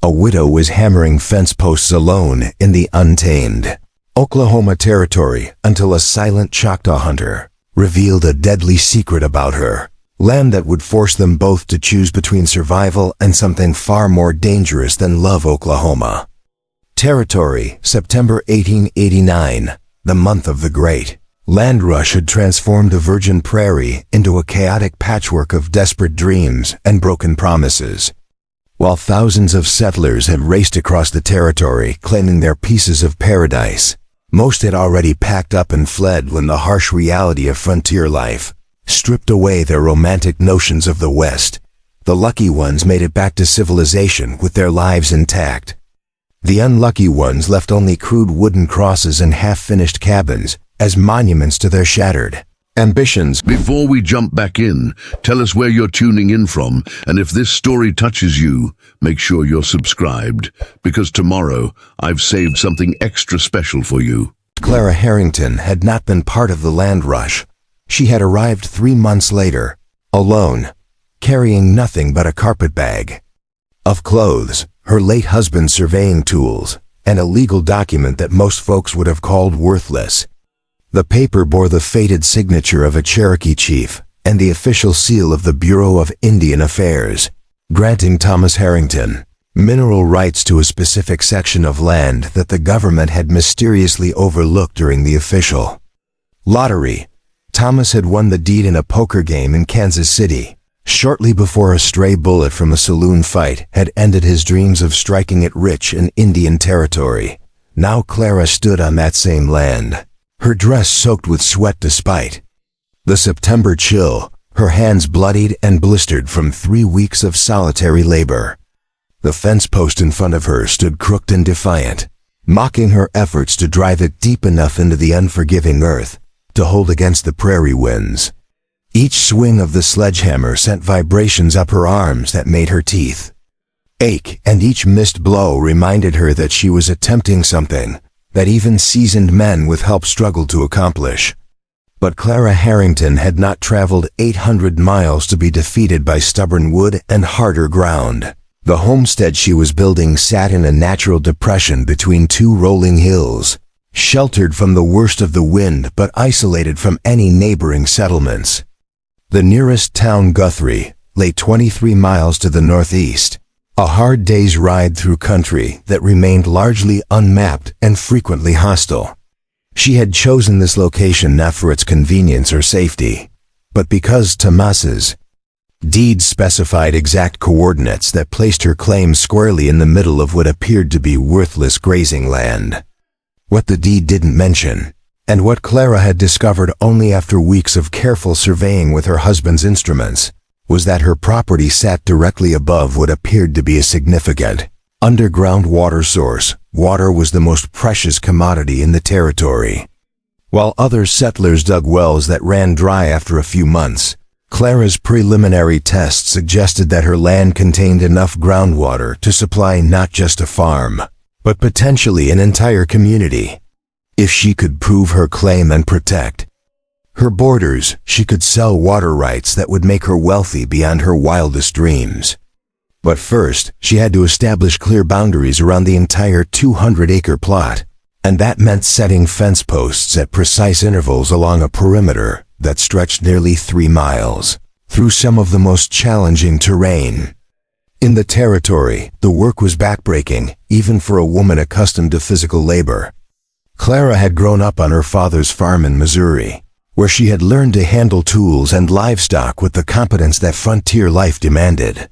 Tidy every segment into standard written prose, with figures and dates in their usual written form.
A widow was hammering fence posts alone in the untamed Oklahoma territory until a silent Choctaw hunter revealed a deadly secret about her, land that would force them both to choose between survival and something far more dangerous than love. Oklahoma territory, September 1889, the month of the Great Land Rush had transformed a virgin prairie into a chaotic patchwork of desperate dreams and broken promises. While thousands of settlers had raced across the territory claiming their pieces of paradise, most had already packed up and fled when the harsh reality of frontier life stripped away their romantic notions of the West. The lucky ones made it back to civilization with their lives intact. The unlucky ones left only crude wooden crosses and half-finished cabins as monuments to their shattered ambitions. Before we jump back in, tell us where you're tuning in from, and if this story touches you, make sure you're subscribed, because tomorrow I've saved something extra special for you. Clara Harrington had not been part of the land rush. She had arrived 3 months later, alone, carrying nothing but a carpet bag of clothes, her late husband's surveying tools, and a legal document that most folks would have called worthless. The paper bore the faded signature of a Cherokee chief and the official seal of the Bureau of Indian Affairs, granting Thomas Harrington mineral rights to a specific section of land that the government had mysteriously overlooked during the official lottery. Thomas had won the deed in a poker game in Kansas City, shortly before a stray bullet from a saloon fight had ended his dreams of striking it rich in Indian territory. Now Clara stood on that same land, her dress soaked with sweat despite the September chill, her hands bloodied and blistered from 3 weeks of solitary labor. The fence post in front of her stood crooked and defiant, mocking her efforts to drive it deep enough into the unforgiving earth to hold against the prairie winds. Each swing of the sledgehammer sent vibrations up her arms that made her teeth ache, and each missed blow reminded her that she was attempting something that even seasoned men with help struggled to accomplish. But Clara Harrington had not traveled 800 miles to be defeated by stubborn wood and harder ground. The homestead she was building sat in a natural depression between 2 rolling hills, sheltered from the worst of the wind but isolated from any neighboring settlements. The nearest town, Guthrie, lay 23 miles to the northeast, a hard day's ride through country that remained largely unmapped and frequently hostile. She had chosen this location not for its convenience or safety, but because Thomas's deed specified exact coordinates that placed her claim squarely in the middle of what appeared to be worthless grazing land. What the deed didn't mention, and what Clara had discovered only after weeks of careful surveying with her husband's instruments, was that her property sat directly above what appeared to be a significant underground water source. Water was the most precious commodity in the territory. While other settlers dug wells that ran dry after a few months, Clara's preliminary tests suggested that her land contained enough groundwater to supply not just a farm, but potentially an entire community. If she could prove her claim and protect her borders, she could sell water rights that would make her wealthy beyond her wildest dreams. But first, she had to establish clear boundaries around the entire 200-acre plot, and that meant setting fence posts at precise intervals along a perimeter that stretched nearly 3 miles, through some of the most challenging terrain in the territory. The work was backbreaking, even for a woman accustomed to physical labor. Clara had grown up on her father's farm in Missouri, where she had learned to handle tools and livestock with the competence that frontier life demanded.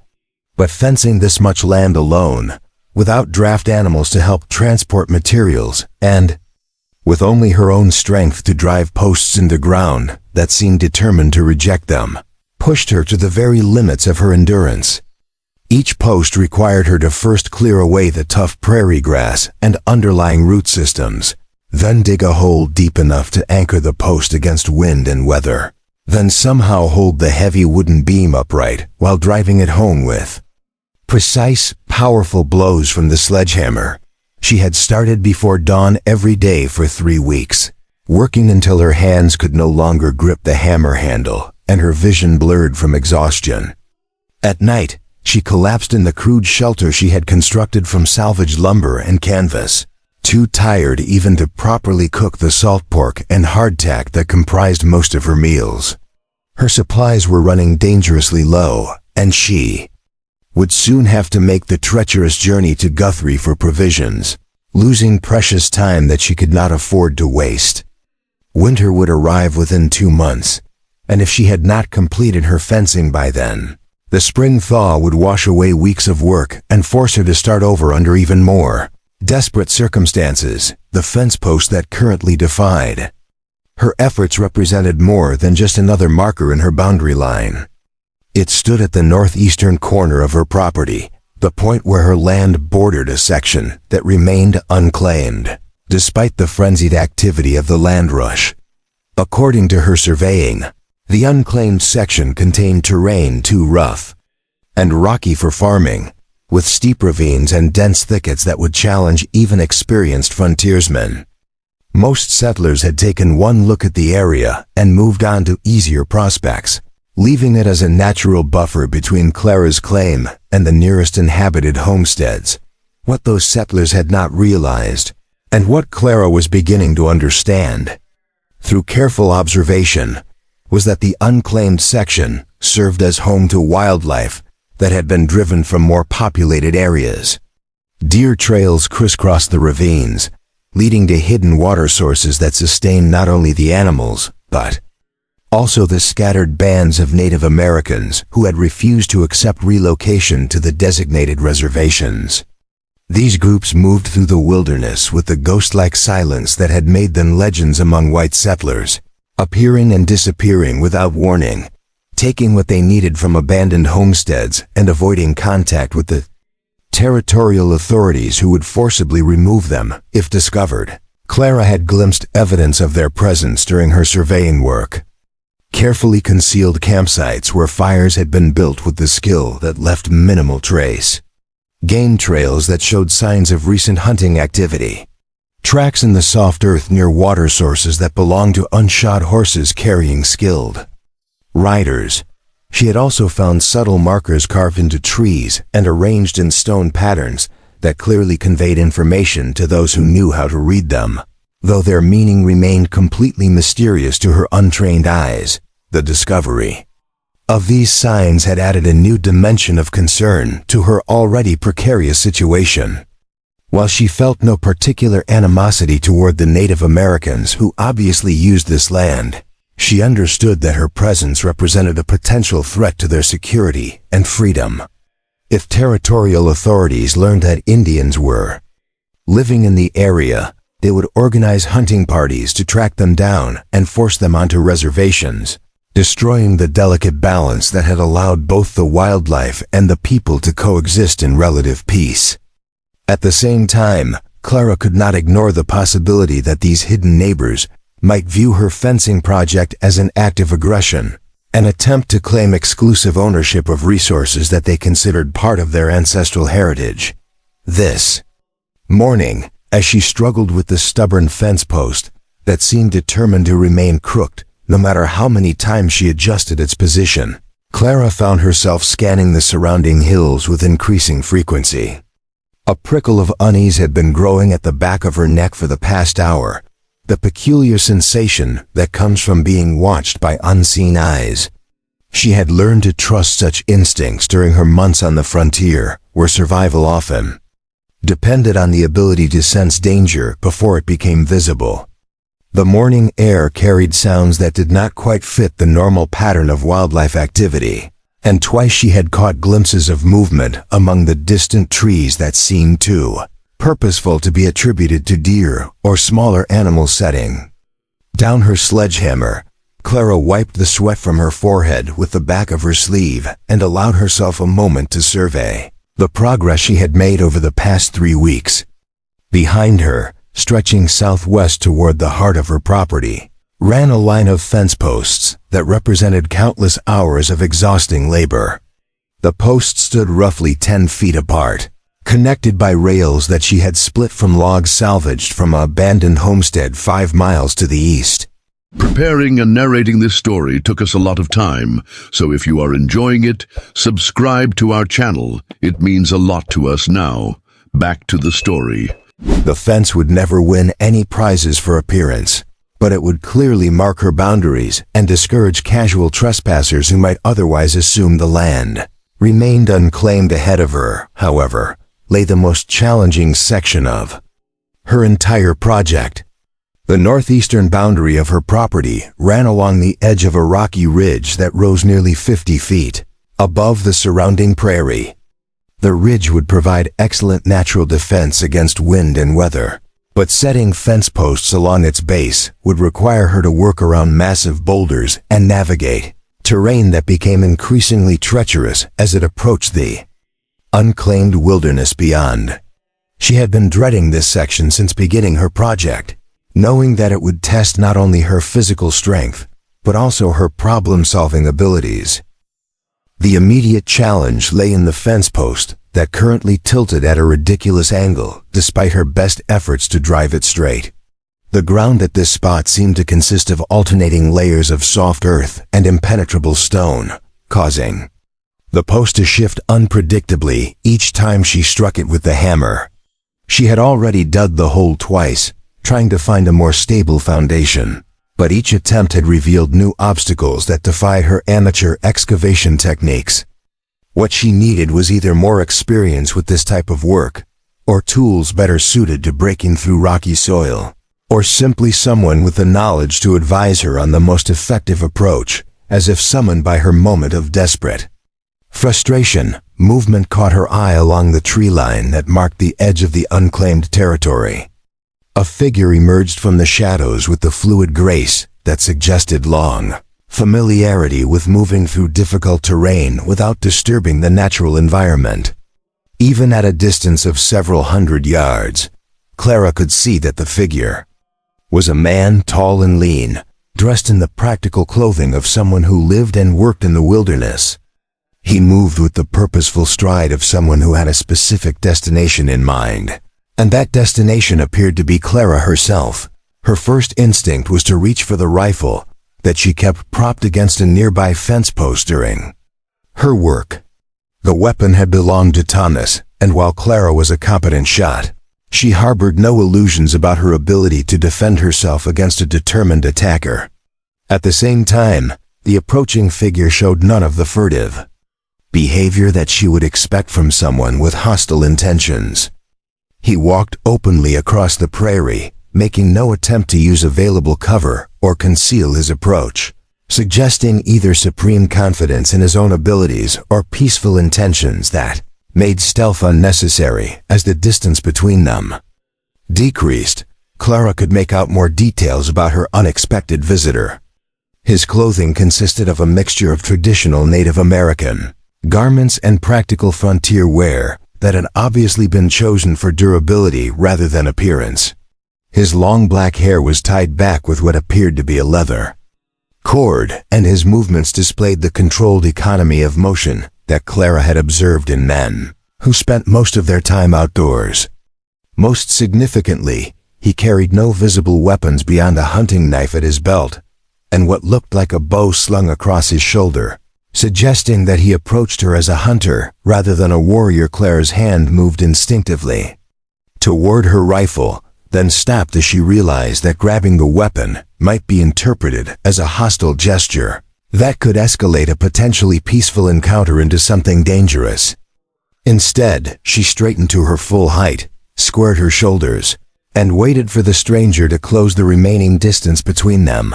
But fencing this much land alone, without draft animals to help transport materials, and with only her own strength to drive posts into ground that seemed determined to reject them, pushed her to the very limits of her endurance. Each post required her to first clear away the tough prairie grass and underlying root systems, then dig a hole deep enough to anchor the post against wind and weather, then somehow hold the heavy wooden beam upright while driving it home with precise, powerful blows from the sledgehammer. She had started before dawn every day for 3 weeks, working until her hands could no longer grip the hammer handle and her vision blurred from exhaustion. At night, she collapsed in the crude shelter she had constructed from salvaged lumber and canvas, too tired even to properly cook the salt pork and hardtack that comprised most of her meals. Her supplies were running dangerously low, and she would soon have to make the treacherous journey to Guthrie for provisions, losing precious time that she could not afford to waste. Winter would arrive within 2 months, and if she had not completed her fencing by then, the spring thaw would wash away weeks of work and force her to start over under even more desperate circumstances, the fence post that currently defied. Her efforts represented more than just another marker in her boundary line. It stood at the northeastern corner of her property, the point where her land bordered a section that remained unclaimed, despite the frenzied activity of the land rush. According to her surveying, the unclaimed section contained terrain too rough and rocky for farming, with steep ravines and dense thickets that would challenge even experienced frontiersmen. Most settlers had taken one look at the area and moved on to easier prospects, leaving it as a natural buffer between Clara's claim and the nearest inhabited homesteads. What those settlers had not realized, and what Clara was beginning to understand, through careful observation, was that the unclaimed section served as home to wildlife that had been driven from more populated areas. Deer trails crisscrossed the ravines, leading to hidden water sources that sustained not only the animals, but also the scattered bands of Native Americans who had refused to accept relocation to the designated reservations. These groups moved through the wilderness with the ghost-like silence that had made them legends among white settlers, appearing and disappearing without warning, taking what they needed from abandoned homesteads and avoiding contact with the territorial authorities who would forcibly remove them if discovered. Clara had glimpsed evidence of their presence during her surveying work. Carefully concealed campsites where fires had been built with the skill that left minimal trace. Game trails that showed signs of recent hunting activity. Tracks in the soft earth near water sources that belonged to unshod horses carrying skilled riders. She had also found subtle markers carved into trees and arranged in stone patterns that clearly conveyed information to those who knew how to read them. Though their meaning remained completely mysterious to her untrained eyes, the discovery of these signs had added a new dimension of concern to her already precarious situation. While she felt no particular animosity toward the Native Americans who obviously used this land, she understood that her presence represented a potential threat to their security and freedom. If territorial authorities learned that Indians were living in the area, they would organize hunting parties to track them down and force them onto reservations, destroying the delicate balance that had allowed both the wildlife and the people to coexist in relative peace. At the same time, Clara could not ignore the possibility that these hidden neighbors might view her fencing project as an act of aggression, an attempt to claim exclusive ownership of resources that they considered part of their ancestral heritage. This morning, as she struggled with the stubborn fence post that seemed determined to remain crooked no matter how many times she adjusted its position, Clara found herself scanning the surrounding hills with increasing frequency. A prickle of unease had been growing at the back of her neck for the past hour, the peculiar sensation that comes from being watched by unseen eyes. She had learned to trust such instincts during her months on the frontier, where survival often depended on the ability to sense danger before it became visible. The morning air carried sounds that did not quite fit the normal pattern of wildlife activity, and twice she had caught glimpses of movement among the distant trees that seemed too purposeful to be attributed to deer or smaller animal setting. Down her sledgehammer, Clara wiped the sweat from her forehead with the back of her sleeve and allowed herself a moment to survey the progress she had made over the past 3 weeks. Behind her, stretching southwest toward the heart of her property, ran a line of fence posts that represented countless hours of exhausting labor. The posts stood roughly 10 feet apart, connected by rails that she had split from logs salvaged from an abandoned homestead 5 miles to the east. Preparing and narrating this story took us a lot of time, so if you are enjoying it, subscribe to our channel. It means a lot to us now. Back to the story. The fence would never win any prizes for appearance, but it would clearly mark her boundaries and discourage casual trespassers who might otherwise assume the land. Remained unclaimed ahead of her, however, lay the most challenging section of her entire project. The northeastern boundary of her property ran along the edge of a rocky ridge that rose nearly 50 feet above the surrounding prairie. The ridge would provide excellent natural defense against wind and weather, but setting fence posts along its base would require her to work around massive boulders and navigate terrain that became increasingly treacherous as it approached the unclaimed wilderness beyond. She had been dreading this section since beginning her project, knowing that it would test not only her physical strength, but also her problem-solving abilities. The immediate challenge lay in the fence post that currently tilted at a ridiculous angle despite her best efforts to drive it straight. The ground at this spot seemed to consist of alternating layers of soft earth and impenetrable stone, causing the post to shift unpredictably each time she struck it with the hammer. She had already dug the hole twice, trying to find a more stable foundation, but each attempt had revealed new obstacles that defied her amateur excavation techniques. What she needed was either more experience with this type of work, or tools better suited to breaking through rocky soil, or simply someone with the knowledge to advise her on the most effective approach, as if summoned by her moment of desperate frustration. Movement caught her eye along the tree line that marked the edge of the unclaimed territory. A figure emerged from the shadows with the fluid grace that suggested long familiarity with moving through difficult terrain without disturbing the natural environment. Even at a distance of several hundred yards, Clara could see that the figure was a man tall and lean, dressed in the practical clothing of someone who lived and worked in the wilderness. He moved with the purposeful stride of someone who had a specific destination in mind, and that destination appeared to be Clara herself. Her first instinct was to reach for the rifle that she kept propped against a nearby fence post during her work. The weapon had belonged to Thomas, and while Clara was a competent shot, she harbored no illusions about her ability to defend herself against a determined attacker. At the same time, the approaching figure showed none of the furtive behavior that she would expect from someone with hostile intentions. He walked openly across the prairie, making no attempt to use available cover or conceal his approach, suggesting either supreme confidence in his own abilities or peaceful intentions that made stealth unnecessary. As the distance between them decreased, Clara could make out more details about her unexpected visitor. His clothing consisted of a mixture of traditional Native American garments and practical frontier wear that had obviously been chosen for durability rather than appearance. His long black hair was tied back with what appeared to be a leather cord, and his movements displayed the controlled economy of motion that Clara had observed in men who spent most of their time outdoors. Most significantly, he carried no visible weapons beyond a hunting knife at his belt and what looked like a bow slung across his shoulder, suggesting that he approached her as a hunter rather than a warrior. Clara's hand moved instinctively toward her rifle, then stopped as she realized that grabbing the weapon might be interpreted as a hostile gesture that could escalate a potentially peaceful encounter into something dangerous. Instead, she straightened to her full height, squared her shoulders, and waited for the stranger to close the remaining distance between them.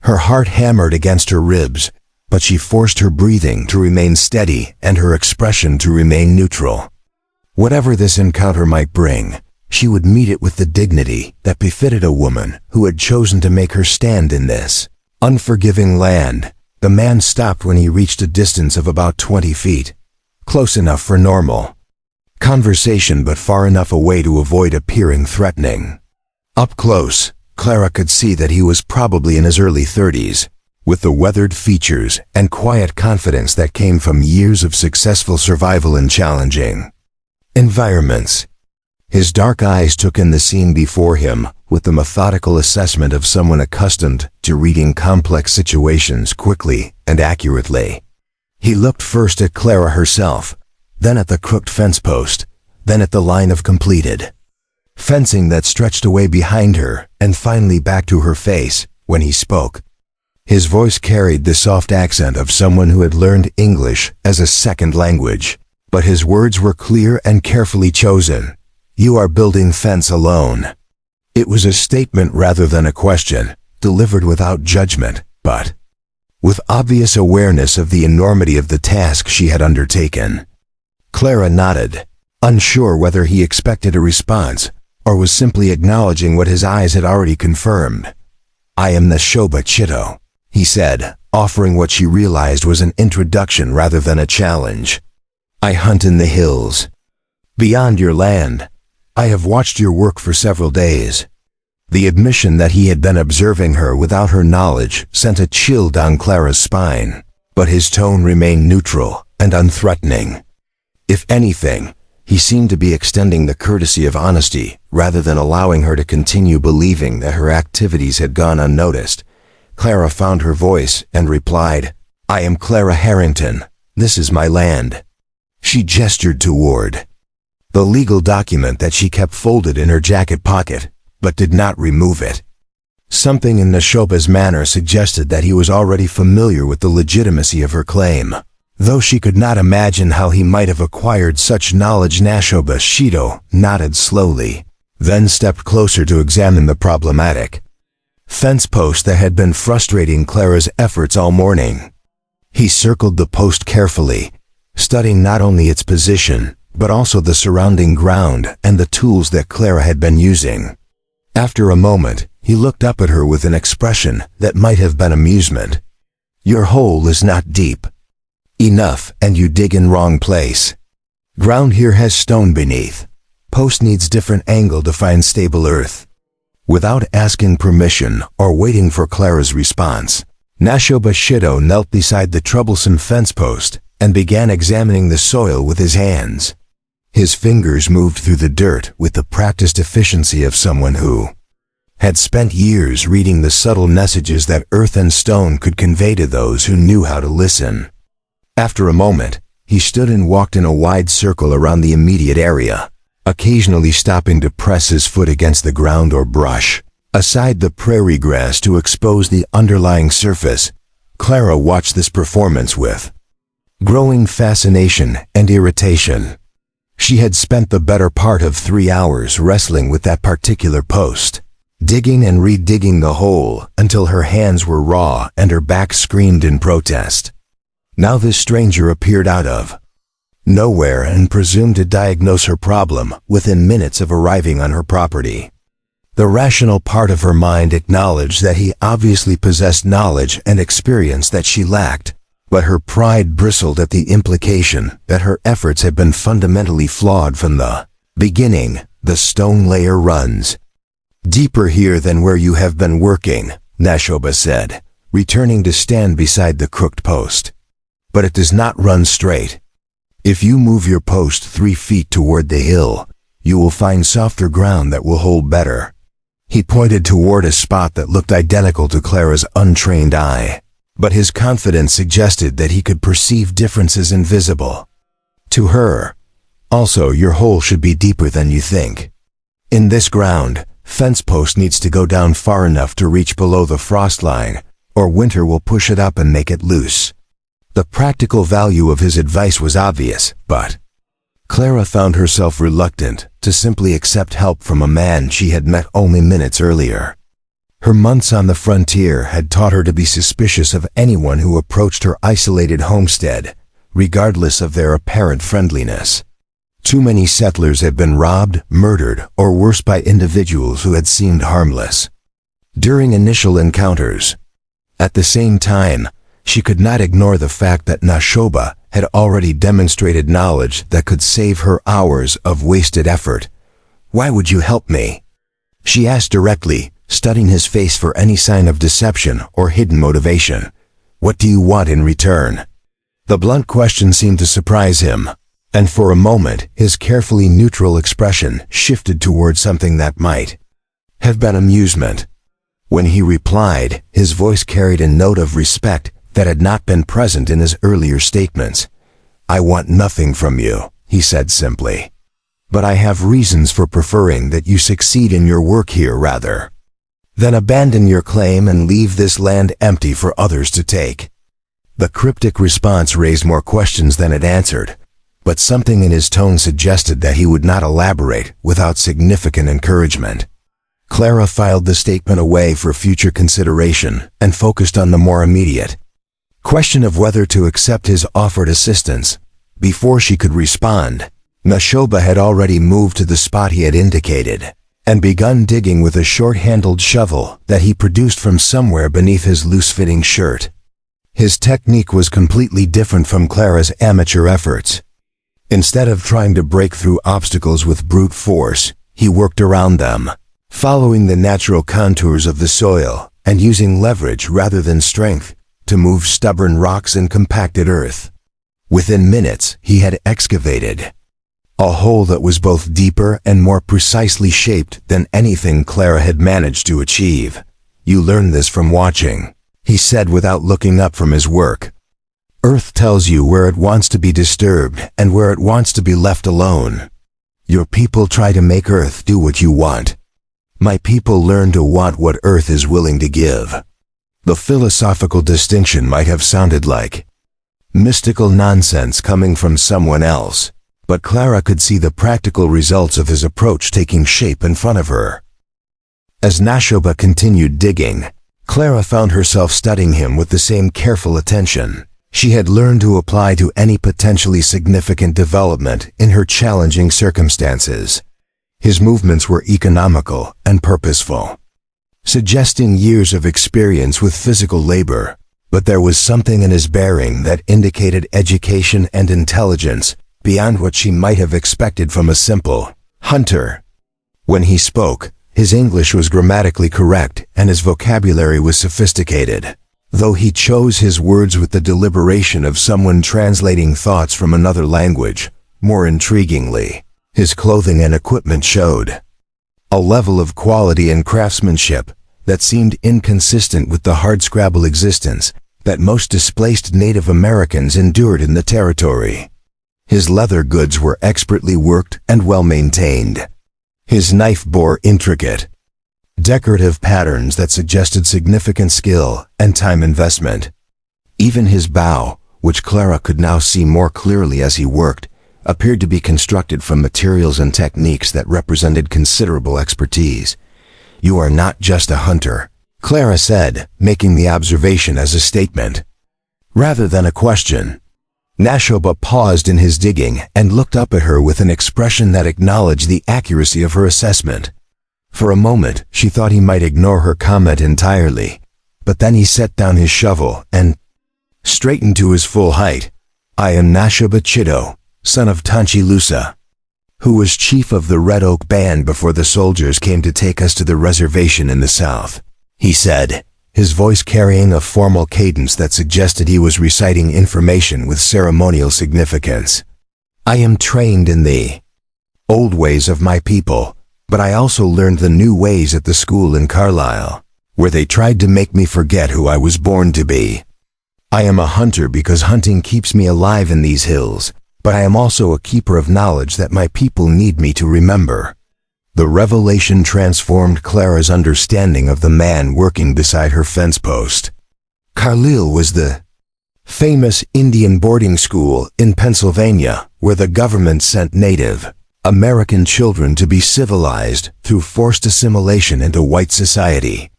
Her heart hammered against her ribs, but she forced her breathing to remain steady and her expression to remain neutral. Whatever this encounter might bring, she would meet it with the dignity that befitted a woman who had chosen to make her stand in this unforgiving land. The man stopped when he reached a distance of about 20 feet, close enough for normal conversation but far enough away to avoid appearing threatening. Up close, Clara could see that he was probably in his early 30s, with the weathered features and quiet confidence that came from years of successful survival in challenging environments. His dark eyes took in the scene before him with the methodical assessment of someone accustomed to reading complex situations quickly and accurately. He looked first at Clara herself, then at the crooked fence post, then at the line of completed fencing that stretched away behind her, and finally back to her face when he spoke. His voice carried the soft accent of someone who had learned English as a second language, but his words were clear and carefully chosen. "You are building fence alone." It was a statement rather than a question, delivered without judgment, but with obvious awareness of the enormity of the task she had undertaken. Clara nodded, unsure whether he expected a response or was simply acknowledging what his eyes had already confirmed. "I am the Shappa," he said, offering what she realized was an introduction rather than a challenge. "I hunt in the hills. Beyond your land. I have watched your work for several days." The admission that he had been observing her without her knowledge sent a chill down Clara's spine, but his tone remained neutral and unthreatening. If anything, he seemed to be extending the courtesy of honesty rather than allowing her to continue believing that her activities had gone unnoticed. Clara found her voice and replied, "I am Clara Harrington. This is my land." She gestured toward the legal document that she kept folded in her jacket pocket, but did not remove it. Something in Shappa's manner suggested that he was already familiar with the legitimacy of her claim. Though she could not imagine how he might have acquired such knowledge, Shappa nodded slowly, then stepped closer to examine the problematic fence post that had been frustrating Clara's efforts all morning. He circled the post carefully, studying not only its position, but also the surrounding ground and the tools that Clara had been using. After a moment, he looked up at her with an expression that might have been amusement. "Your hole is not deep enough, and you dig in wrong place. Ground here has stone beneath. Post needs different angle to find stable earth." Without asking permission or waiting for Clara's response, Shappa knelt beside the troublesome fence post and began examining the soil with his hands. His fingers moved through the dirt with the practiced efficiency of someone who had spent years reading the subtle messages that earth and stone could convey to those who knew how to listen. After a moment, he stood and walked in a wide circle around the immediate area, occasionally stopping to press his foot against the ground or brush aside the prairie grass to expose the underlying surface. Clara watched this performance with growing fascination and irritation. She had spent the better part of 3 hours wrestling with that particular post, digging and redigging the hole until her hands were raw and her back screamed in protest. Now this stranger appeared out of nowhere and presumed to diagnose her problem within minutes of arriving on her property. The rational part of her mind acknowledged that he obviously possessed knowledge and experience that she lacked, but her pride bristled at the implication that her efforts had been fundamentally flawed from the beginning. "The stone layer runs deeper here than where you have been working," Shappa said, returning to stand beside the crooked post. "But it does not run straight. If you move your post 3 feet toward the hill, you will find softer ground that will hold better." He pointed toward a spot that looked identical to Clara's untrained eye, but his confidence suggested that he could perceive differences invisible to her. "Also, your hole should be deeper than you think. In this ground, fence post needs to go down far enough to reach below the frost line, or winter will push it up and make it loose." The practical value of his advice was obvious, but Clara found herself reluctant to simply accept help from a man she had met only minutes earlier. Her months on the frontier had taught her to be suspicious of anyone who approached her isolated homestead, regardless of their apparent friendliness. Too many settlers had been robbed, murdered, or worse by individuals who had seemed harmless during initial encounters. At the same time, she could not ignore the fact that Shappa had already demonstrated knowledge that could save her hours of wasted effort. "Why would you help me?" she asked directly, studying his face for any sign of deception or hidden motivation. "What do you want in return?" The blunt question seemed to surprise him. And for a moment, his carefully neutral expression shifted toward something that might have been amusement. When he replied, his voice carried a note of respect that had not been present in his earlier statements. "I want nothing from you," he said simply. "But I have reasons for preferring that you succeed in your work here rather than abandon your claim and leave this land empty for others to take." The cryptic response raised more questions than it answered, but something in his tone suggested that he would not elaborate without significant encouragement. Clara filed the statement away for future consideration and focused on the more immediate question of whether to accept his offered assistance. Before she could respond, Shappa had already moved to the spot he had indicated and begun digging with a short-handled shovel that he produced from somewhere beneath his loose-fitting shirt. His technique was completely different from Clara's amateur efforts. Instead of trying to break through obstacles with brute force, he worked around them, following the natural contours of the soil and using leverage rather than strength to move stubborn rocks and compacted earth. Within minutes, he had excavated a hole that was both deeper and more precisely shaped than anything Clara had managed to achieve. "You learn this from watching," he said without looking up from his work. "Earth tells you where it wants to be disturbed and where it wants to be left alone. Your people try to make Earth do what you want. My people learn to want what Earth is willing to give." The philosophical distinction might have sounded like mystical nonsense coming from someone else, but Clara could see the practical results of his approach taking shape in front of her. As Shappa continued digging, Clara found herself studying him with the same careful attention she had learned to apply to any potentially significant development in her challenging circumstances. His movements were economical and purposeful, suggesting years of experience with physical labor, but there was something in his bearing that indicated education and intelligence beyond what she might have expected from a simple hunter. When he spoke, his English was grammatically correct and his vocabulary was sophisticated, though he chose his words with the deliberation of someone translating thoughts from another language. More intriguingly, his clothing and equipment showed a level of quality and craftsmanship that seemed inconsistent with the hardscrabble existence that most displaced Native Americans endured in the territory. His leather goods were expertly worked and well-maintained. His knife bore intricate, decorative patterns that suggested significant skill and time investment. Even his bow, which Clara could now see more clearly as he worked, appeared to be constructed from materials and techniques that represented considerable expertise. "You are not just a hunter," Clara said, making the observation as a statement rather than a question. Shappa paused in his digging and looked up at her with an expression that acknowledged the accuracy of her assessment. For a moment, she thought he might ignore her comment entirely, but then he set down his shovel and straightened to his full height. "I am Shappa Chitto, son of Tanchilusa, who was chief of the Red Oak Band before the soldiers came to take us to the reservation in the south," he said, his voice carrying a formal cadence that suggested he was reciting information with ceremonial significance. "I am trained in the old ways of my people, but I also learned the new ways at the school in Carlisle, where they tried to make me forget who I was born to be. I am a hunter because hunting keeps me alive in these hills, but I am also a keeper of knowledge that my people need me to remember." The revelation transformed Clara's understanding of the man working beside her fence post. Carlisle was the famous Indian boarding school in Pennsylvania where the government sent Native American children to be civilized through forced assimilation into white society.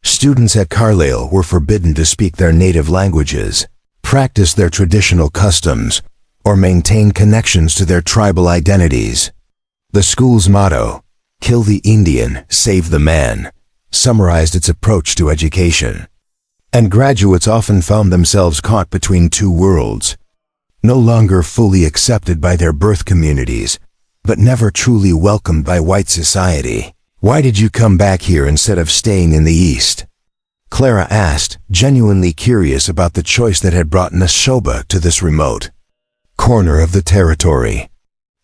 Students at Carlisle were forbidden to speak their native languages, practice their traditional customs, or maintain connections to their tribal identities. The school's motto, "Kill the Indian, save the man," summarized its approach to education. And graduates often found themselves caught between two worlds, no longer fully accepted by their birth communities, but never truly welcomed by white society. "Why did you come back here instead of staying in the East?" Clara asked, genuinely curious about the choice that had brought Shappa to this remote corner of the territory.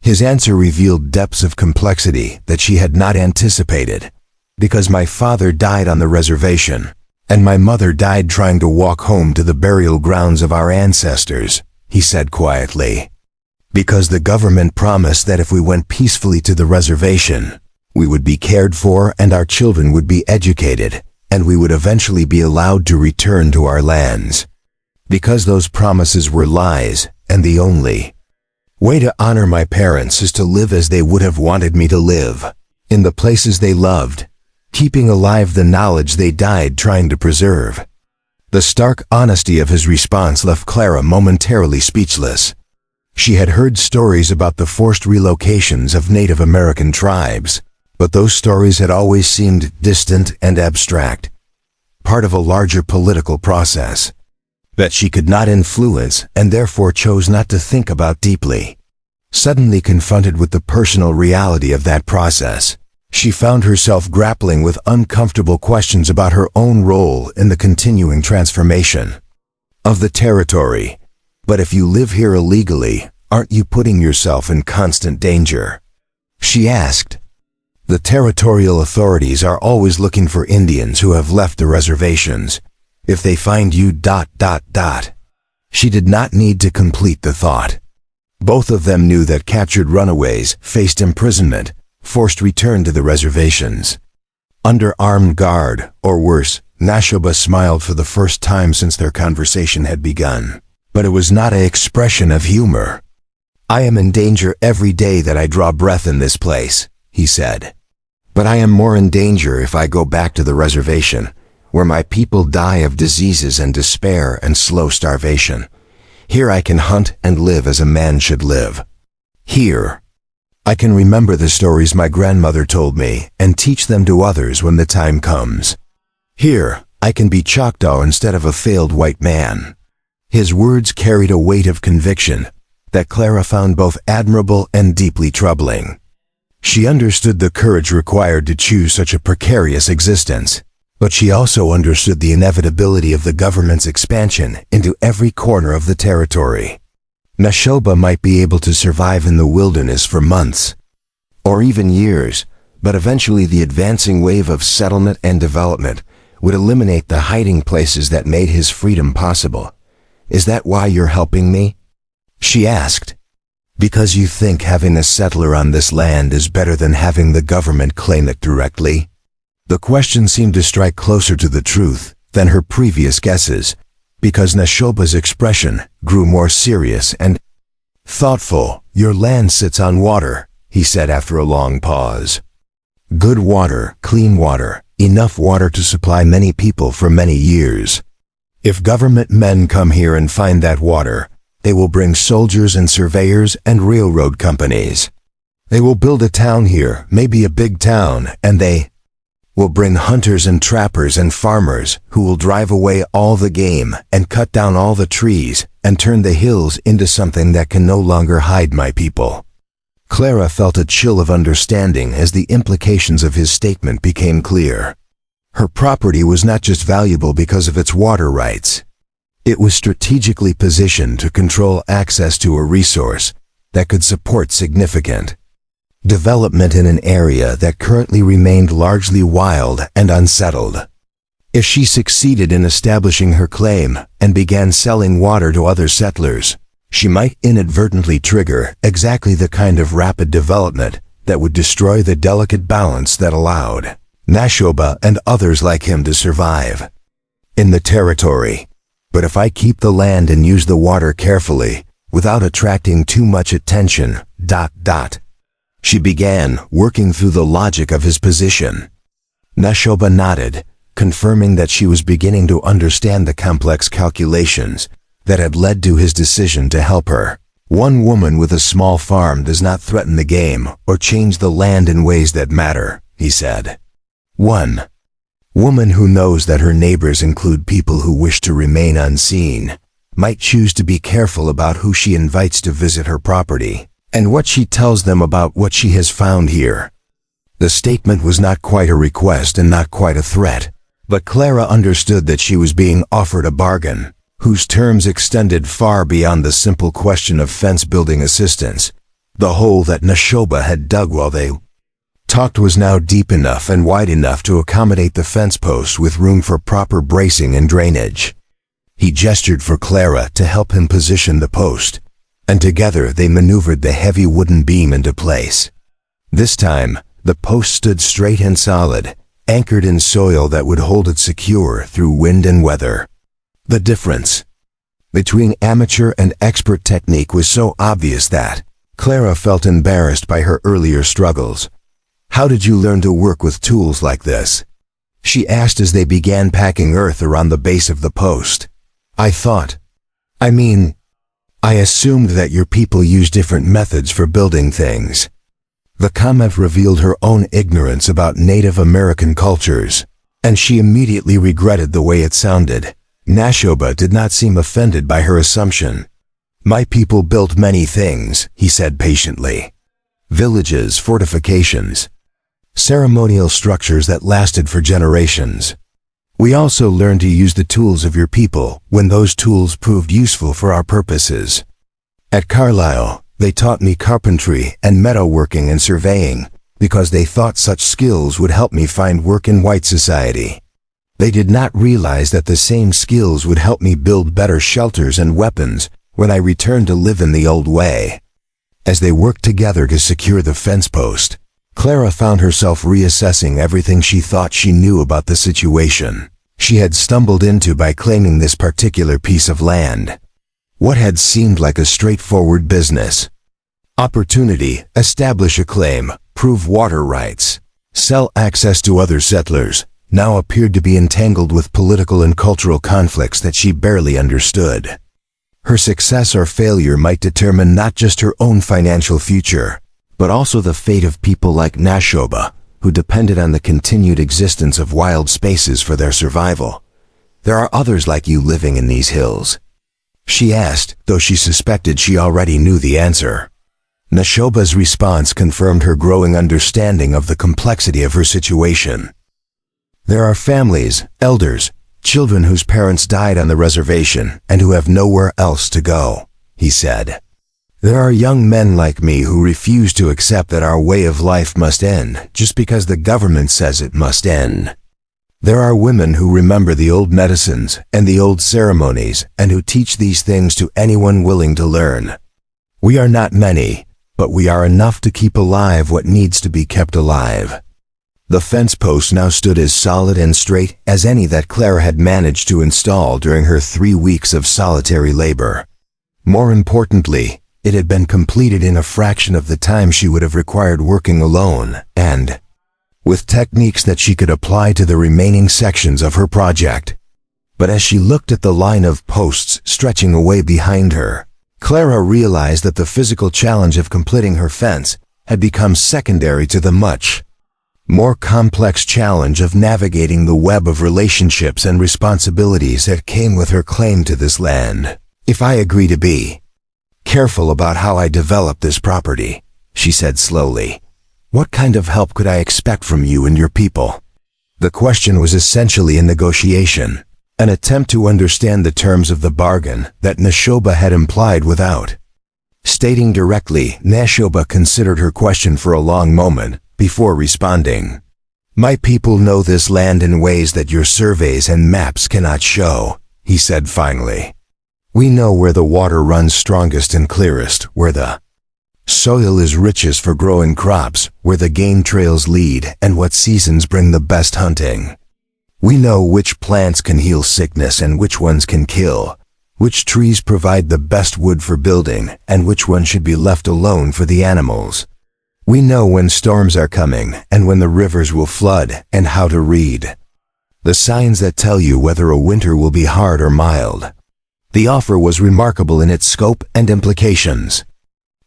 His answer revealed depths of complexity that she had not anticipated. Because my father died on the reservation, and my mother died trying to walk home to the burial grounds of our ancestors, he said quietly. Because the government promised that if we went peacefully to the reservation, we would be cared for and our children would be educated, and we would eventually be allowed to return to our lands. Because those promises were lies, and the only way to honor my parents is to live as they would have wanted me to live, in the places they loved, keeping alive the knowledge they died trying to preserve. The stark honesty of his response left Clara momentarily speechless. She had heard stories about the forced relocations of Native American tribes, but those stories had always seemed distant and abstract, part of a larger political process that she could not influence and therefore chose not to think about deeply. Suddenly confronted with the personal reality of that process, she found herself grappling with uncomfortable questions about her own role in the continuing transformation of the territory. But if you live here illegally, aren't you putting yourself in constant danger? She asked. The territorial authorities are always looking for Indians who have left the reservations. If they find you ... She did not need to complete the thought. Both of them knew that captured runaways faced imprisonment, forced return to the reservations. Under armed guard, or worse, Shappa smiled for the first time since their conversation had begun. But it was not an expression of humor. I am in danger every day that I draw breath in this place, he said. But I am more in danger if I go back to the reservation, where my people die of diseases and despair and slow starvation. Here I can hunt and live as a man should live. Here, I can remember the stories my grandmother told me and teach them to others when the time comes. Here, I can be Choctaw instead of a failed white man. His words carried a weight of conviction that Clara found both admirable and deeply troubling. She understood the courage required to choose such a precarious existence, but she also understood the inevitability of the government's expansion into every corner of the territory. Shappa might be able to survive in the wilderness for months, or even years, but eventually the advancing wave of settlement and development would eliminate the hiding places that made his freedom possible. Is that why you're helping me? She asked. Because you think having a settler on this land is better than having the government claim it directly? The question seemed to strike closer to the truth than her previous guesses, because Shappa's expression grew more serious and thoughtful. Your land sits on water, he said after a long pause. Good water, clean water, enough water to supply many people for many years. If government men come here and find that water, they will bring soldiers and surveyors and railroad companies. They will build a town here, maybe a big town, and they will bring hunters and trappers and farmers who will drive away all the game and cut down all the trees and turn the hills into something that can no longer hide my people. Clara felt a chill of understanding as the implications of his statement became clear. Her property was not just valuable because of its water rights. It was strategically positioned to control access to a resource that could support significant development in an area that currently remained largely wild and unsettled. If she succeeded in establishing her claim and began selling water to other settlers, she might inadvertently trigger exactly the kind of rapid development that would destroy the delicate balance that allowed Shappa and others like him to survive in the territory. But if I keep the land and use the water carefully, without attracting too much attention, ... She began working through the logic of his position. Shappa nodded, confirming that she was beginning to understand the complex calculations that had led to his decision to help her. One woman with a small farm does not threaten the game or change the land in ways that matter, he said. One woman who knows that her neighbors include people who wish to remain unseen might choose to be careful about who she invites to visit her property and what she tells them about what she has found here. The statement was not quite a request and not quite a threat, but Clara understood that she was being offered a bargain. whose terms extended far beyond the simple question of fence-building assistance. The hole that Shappa had dug while they talked was now deep enough and wide enough to accommodate the fence posts with room for proper bracing and drainage. He gestured for Clara to help him position the post, and together they maneuvered the heavy wooden beam into place. This time, the post stood straight and solid, anchored in soil that would hold it secure through wind and weather. The difference between amateur and expert technique was so obvious that Clara felt embarrassed by her earlier struggles. "How did you learn to work with tools like this?" she asked as they began packing earth around the base of the post. I assumed that your people use different methods for building things." The comment revealed her own ignorance about Native American cultures, and she immediately regretted the way it sounded. Shappa did not seem offended by her assumption. "My people built many things," he said patiently. "Villages, fortifications, ceremonial structures that lasted for generations. We also learned to use the tools of your people when those tools proved useful for our purposes. At Carlisle, they taught me carpentry and metalworking and surveying because they thought such skills would help me find work in white society. They did not realize that the same skills would help me build better shelters and weapons when I returned to live in the old way." As they worked together to secure the fence post, Clara found herself reassessing everything she thought she knew about the situation she had stumbled into by claiming this particular piece of land. What had seemed like a straightforward business opportunity, establish a claim, prove water rights, sell access to other settlers, now appeared to be entangled with political and cultural conflicts that she barely understood. Her success or failure might determine not just her own financial future, but also the fate of people like Shappa, who depended on the continued existence of wild spaces for their survival. "There are others like you living in these hills?" she asked, though she suspected she already knew the answer. Shappa's response confirmed her growing understanding of the complexity of her situation. "There are families, elders, children whose parents died on the reservation and who have nowhere else to go," he said. "There are young men like me who refuse to accept that our way of life must end just because the government says it must end. There are women who remember the old medicines and the old ceremonies and who teach these things to anyone willing to learn. We are not many, but we are enough to keep alive what needs to be kept alive." The fence post now stood as solid and straight as any that Clara had managed to install during her 3 weeks of solitary labor. More importantly, it had been completed in a fraction of the time she would have required working alone, and with techniques that she could apply to the remaining sections of her project. But as she looked at the line of posts stretching away behind her, Clara realized that the physical challenge of completing her fence had become secondary to the much more complex challenge of navigating the web of relationships and responsibilities that came with her claim to this land. "If I agree to be careful about how I develop this property," she said slowly, "what kind of help could I expect from you and your people?" The question was essentially a negotiation, an attempt to understand the terms of the bargain that Shappa had implied without stating directly. Shappa considered her question for a long moment before responding. "My people know this land in ways that your surveys and maps cannot show," he said finally. "We know where the water runs strongest and clearest, where the soil is richest for growing crops, where the game trails lead, and what seasons bring the best hunting. We know which plants can heal sickness and which ones can kill, which trees provide the best wood for building, and which ones should be left alone for the animals. We know when storms are coming and when the rivers will flood and how to read the signs that tell you whether a winter will be hard or mild." The offer was remarkable in its scope and implications.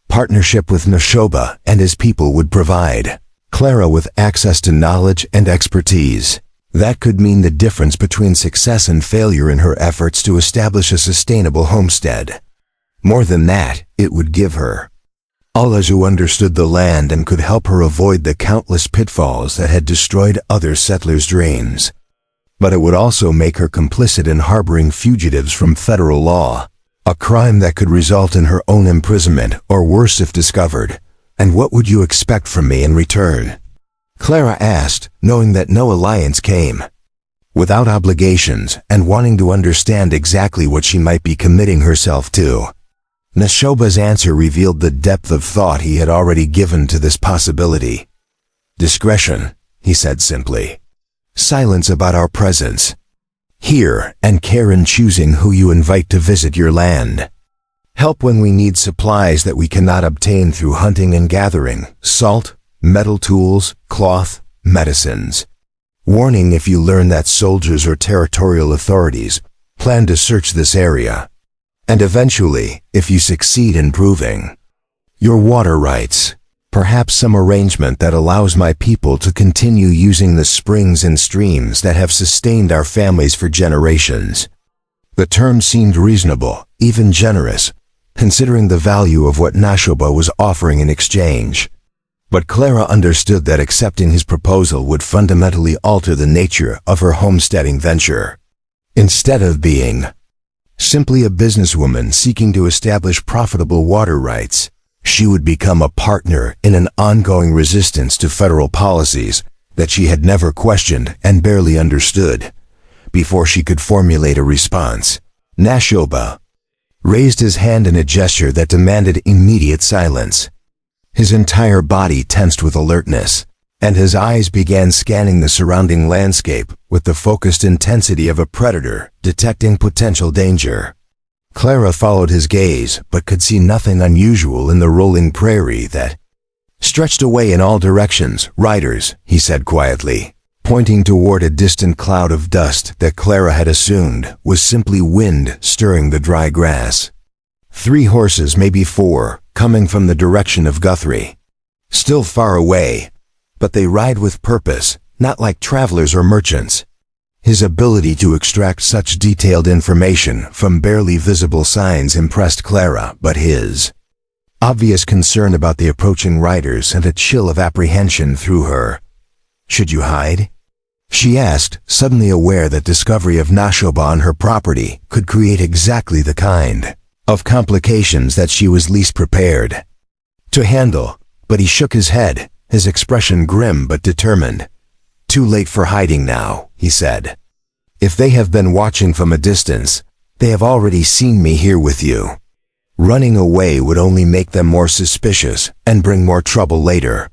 Partnership with Shappa and his people would provide Clara with access to knowledge and expertise that could mean the difference between success and failure in her efforts to establish a sustainable homestead. More than that, it would give her allies who understood the land and could help her avoid the countless pitfalls that had destroyed other settlers' dreams. But it would also make her complicit in harboring fugitives from federal law, a crime that could result in her own imprisonment or worse if discovered. And what would you expect from me in return? Clara asked, knowing that no alliance came. Without obligations and wanting to understand exactly what she might be committing herself to. Nashoba's answer revealed the depth of thought he had already given to this possibility. Discretion, he said simply. Silence about our presence here and care in choosing who you invite to visit your land. Help when we need supplies that we cannot obtain through hunting and gathering, salt, metal tools, cloth, medicines. Warning if you learn that soldiers or territorial authorities plan to search this area. And eventually, if you succeed in proving your water rights, perhaps some arrangement that allows my people to continue using the springs and streams that have sustained our families for generations. The term seemed reasonable, even generous, considering the value of what Nashoba was offering in exchange. But Clara understood that accepting his proposal would fundamentally alter the nature of her homesteading venture. Instead of being simply a businesswoman seeking to establish profitable water rights, she would become a partner in an ongoing resistance to federal policies that she had never questioned and barely understood. Before she could formulate a response, Nashoba raised his hand in a gesture that demanded immediate silence. His entire body tensed with alertness, and his eyes began scanning the surrounding landscape with the focused intensity of a predator detecting potential danger. Clara followed his gaze, but could see nothing unusual in the rolling prairie that stretched away in all directions. Riders, he said quietly, pointing toward a distant cloud of dust that Clara had assumed was simply wind stirring the dry grass. 3 horses, maybe 4, coming from the direction of Guthrie. Still far away, but they ride with purpose, not like travelers or merchants. His ability to extract such detailed information from barely visible signs impressed Clara, but his obvious concern about the approaching riders sent a chill of apprehension through her. Should you hide? She asked, suddenly aware that discovery of Nashoba on her property could create exactly the kind of complications that she was least prepared to handle, but he shook his head, his expression grim but determined. Too late for hiding now, he said. If they have been watching from a distance, they have already seen me here with you. Running away would only make them more suspicious and bring more trouble later.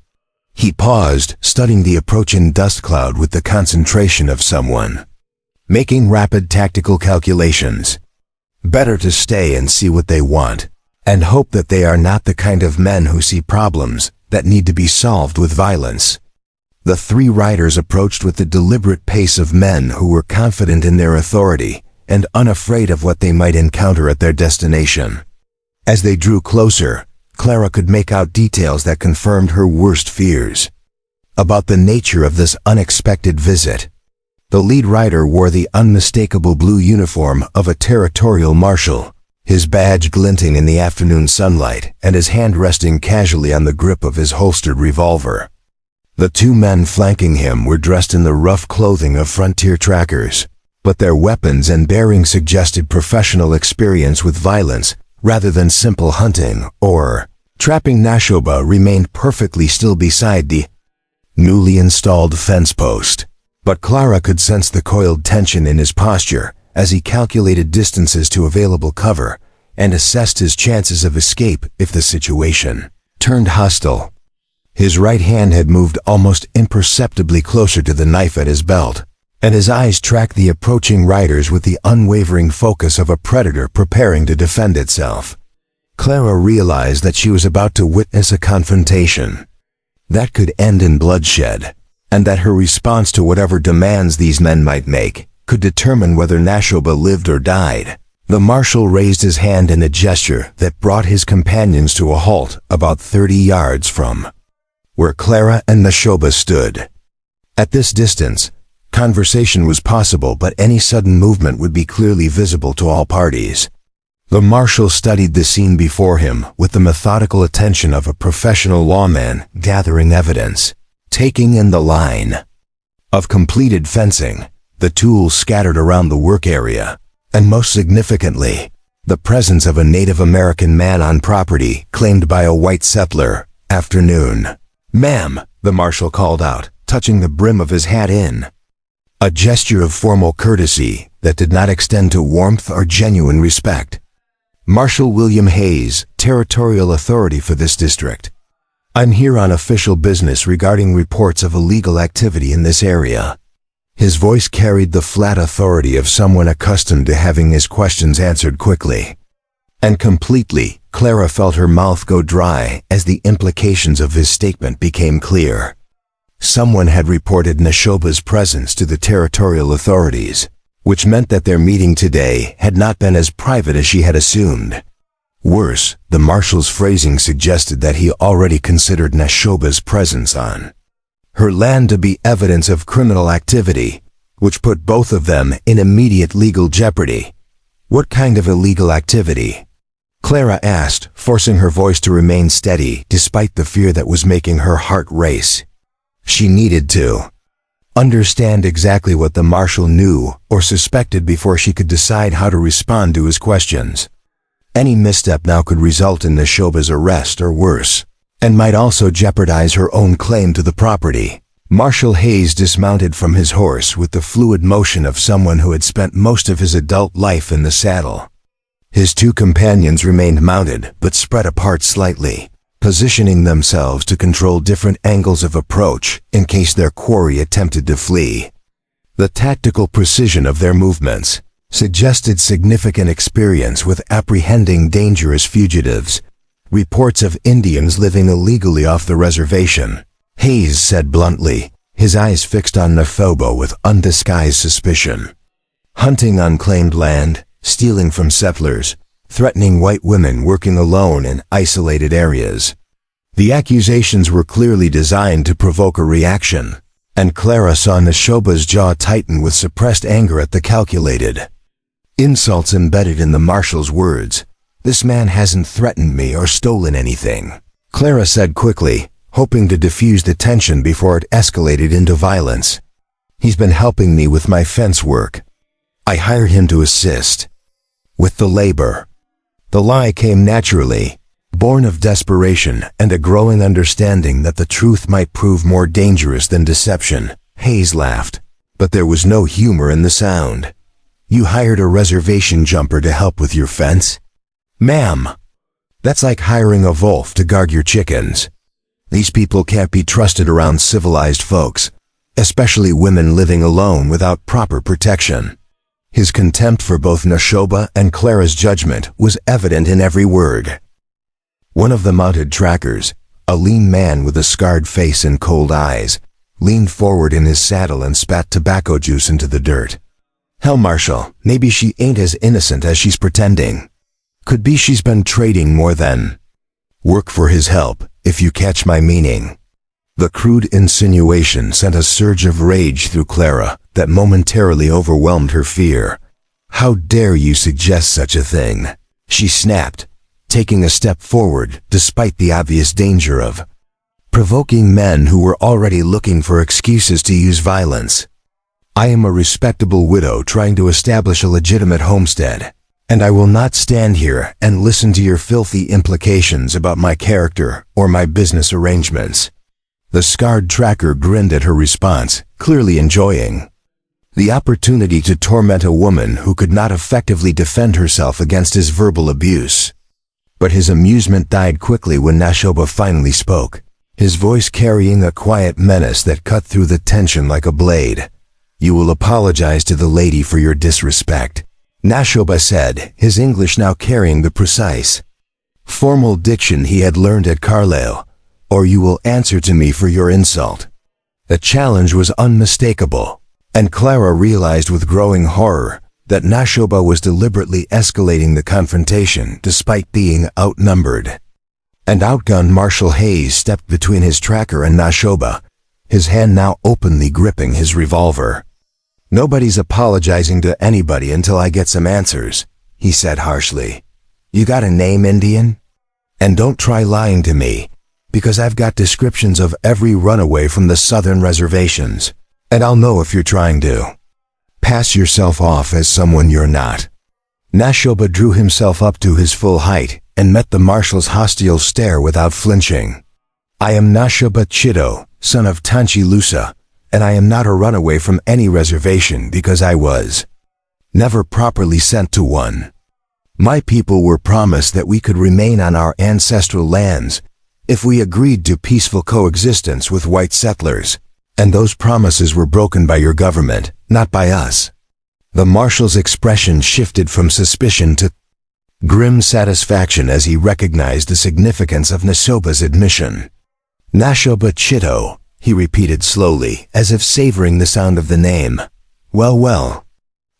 He paused, studying the approaching dust cloud with the concentration of someone making rapid tactical calculations. Better to stay and see what they want, and hope that they are not the kind of men who see problems that need to be solved with violence. The 3 riders approached with the deliberate pace of men who were confident in their authority and unafraid of what they might encounter at their destination. As they drew closer, Clara could make out details that confirmed her worst fears about the nature of this unexpected visit. The lead rider wore the unmistakable blue uniform of a territorial marshal, his badge glinting in the afternoon sunlight and his hand resting casually on the grip of his holstered revolver. The 2 men flanking him were dressed in the rough clothing of frontier trackers, but their weapons and bearing suggested professional experience with violence rather than simple hunting or trapping. Nashoba remained perfectly still beside the newly installed fence post, but Clara could sense the coiled tension in his posture as he calculated distances to available cover and assessed his chances of escape if the situation turned hostile. His right hand had moved almost imperceptibly closer to the knife at his belt, and his eyes tracked the approaching riders with the unwavering focus of a predator preparing to defend itself. Clara realized that she was about to witness a confrontation that could end in bloodshed, and that her response to whatever demands these men might make could determine whether Nashoba lived or died. The marshal raised his hand in a gesture that brought his companions to a halt about 30 yards from where Clara and Nashoba stood. At this distance, conversation was possible, but any sudden movement would be clearly visible to all parties. The marshal studied the scene before him with the methodical attention of a professional lawman gathering evidence, taking in the line of completed fencing, the tools scattered around the work area, and most significantly, the presence of a Native American man on property claimed by a white settler. Afternoon. "Ma'am," the marshal called out, touching the brim of his hat in. A gesture of formal courtesy that did not extend to warmth or genuine respect. "Marshal William Hayes, Territorial Authority for this district. I'm here on official business regarding reports of illegal activity in this area." His voice carried the flat authority of someone accustomed to having his questions answered quickly. And completely, Clara felt her mouth go dry as the implications of his statement became clear. Someone had reported Nashoba's presence to the territorial authorities, which meant that their meeting today had not been as private as she had assumed. Worse, the marshal's phrasing suggested that he already considered Nashoba's presence on her land to be evidence of criminal activity, which put both of them in immediate legal jeopardy. "What kind of illegal activity?" Clara asked, forcing her voice to remain steady despite the fear that was making her heart race. She needed to understand exactly what the marshal knew or suspected before she could decide how to respond to his questions. Any misstep now could result in Nashoba's arrest or worse, and might also jeopardize her own claim to the property. Marshal Hayes dismounted from his horse with the fluid motion of someone who had spent most of his adult life in the saddle. His two companions remained mounted but spread apart slightly, positioning themselves to control different angles of approach in case their quarry attempted to flee. The tactical precision of their movements suggested significant experience with apprehending dangerous fugitives. Reports of Indians living illegally off the reservation, Hayes said bluntly, his eyes fixed on Nashoba with undisguised suspicion. Hunting unclaimed land, stealing from settlers, threatening white women working alone in isolated areas. The accusations were clearly designed to provoke a reaction, and Clara saw Nashoba's jaw tighten with suppressed anger at the calculated insults embedded in the marshal's words. "This man hasn't threatened me or stolen anything," Clara said quickly, hoping to diffuse the tension before it escalated into violence. "He's been helping me with my fence work. I hired him to assist with the labor." The lie came naturally, born of desperation and a growing understanding that the truth might prove more dangerous than deception. Hayes laughed, but there was no humor in the sound. "You hired a reservation jumper to help with your fence? Ma'am, that's like hiring a wolf to guard your chickens. These people can't be trusted around civilized folks, especially women living alone without proper protection." His contempt for both Nashoba and Clara's judgment was evident in every word. One of the mounted trackers, a lean man with a scarred face and cold eyes, leaned forward in his saddle and spat tobacco juice into the dirt. "Hell, Marshal, maybe she ain't as innocent as she's pretending. Could be she's been trading more than work for his help, if you catch my meaning." The crude insinuation sent a surge of rage through Clara that momentarily overwhelmed her fear. "How dare you suggest such a thing?" she snapped, taking a step forward despite the obvious danger of provoking men who were already looking for excuses to use violence. "I am a respectable widow trying to establish a legitimate homestead, and I will not stand here and listen to your filthy implications about my character or my business arrangements." The scarred tracker grinned at her response, clearly enjoying the opportunity to torment a woman who could not effectively defend herself against his verbal abuse. But his amusement died quickly when Nashoba finally spoke, his voice carrying a quiet menace that cut through the tension like a blade. "You will apologize to the lady for your disrespect," Nashoba said, his English now carrying the precise, formal diction he had learned at Carlisle, "or you will answer to me for your insult." The challenge was unmistakable, and Clara realized with growing horror that Nashoba was deliberately escalating the confrontation despite being outnumbered. And outgunned Marshal Hayes stepped between his tracker and Nashoba, his hand now openly gripping his revolver. "Nobody's apologizing to anybody until I get some answers," he said harshly. "You got a name, Indian? And don't try lying to me, because I've got descriptions of every runaway from the southern reservations, and I'll know if you're trying to Pass yourself off as someone you're not. Shappa drew himself up to his full height and met the marshal's hostile stare without flinching. I am Shappa Chitto, son of Tanchi Lusa, and I am not a runaway from any reservation because I was never properly sent to one. My people were promised that we could remain on our ancestral lands if we agreed to peaceful coexistence with white settlers, and those promises were broken by your government, not by us. The marshal's expression shifted from suspicion to grim satisfaction as he recognized the significance of Shappa's admission. Shappa Chitto, he repeated slowly, as if savoring the sound of the name. Well, well.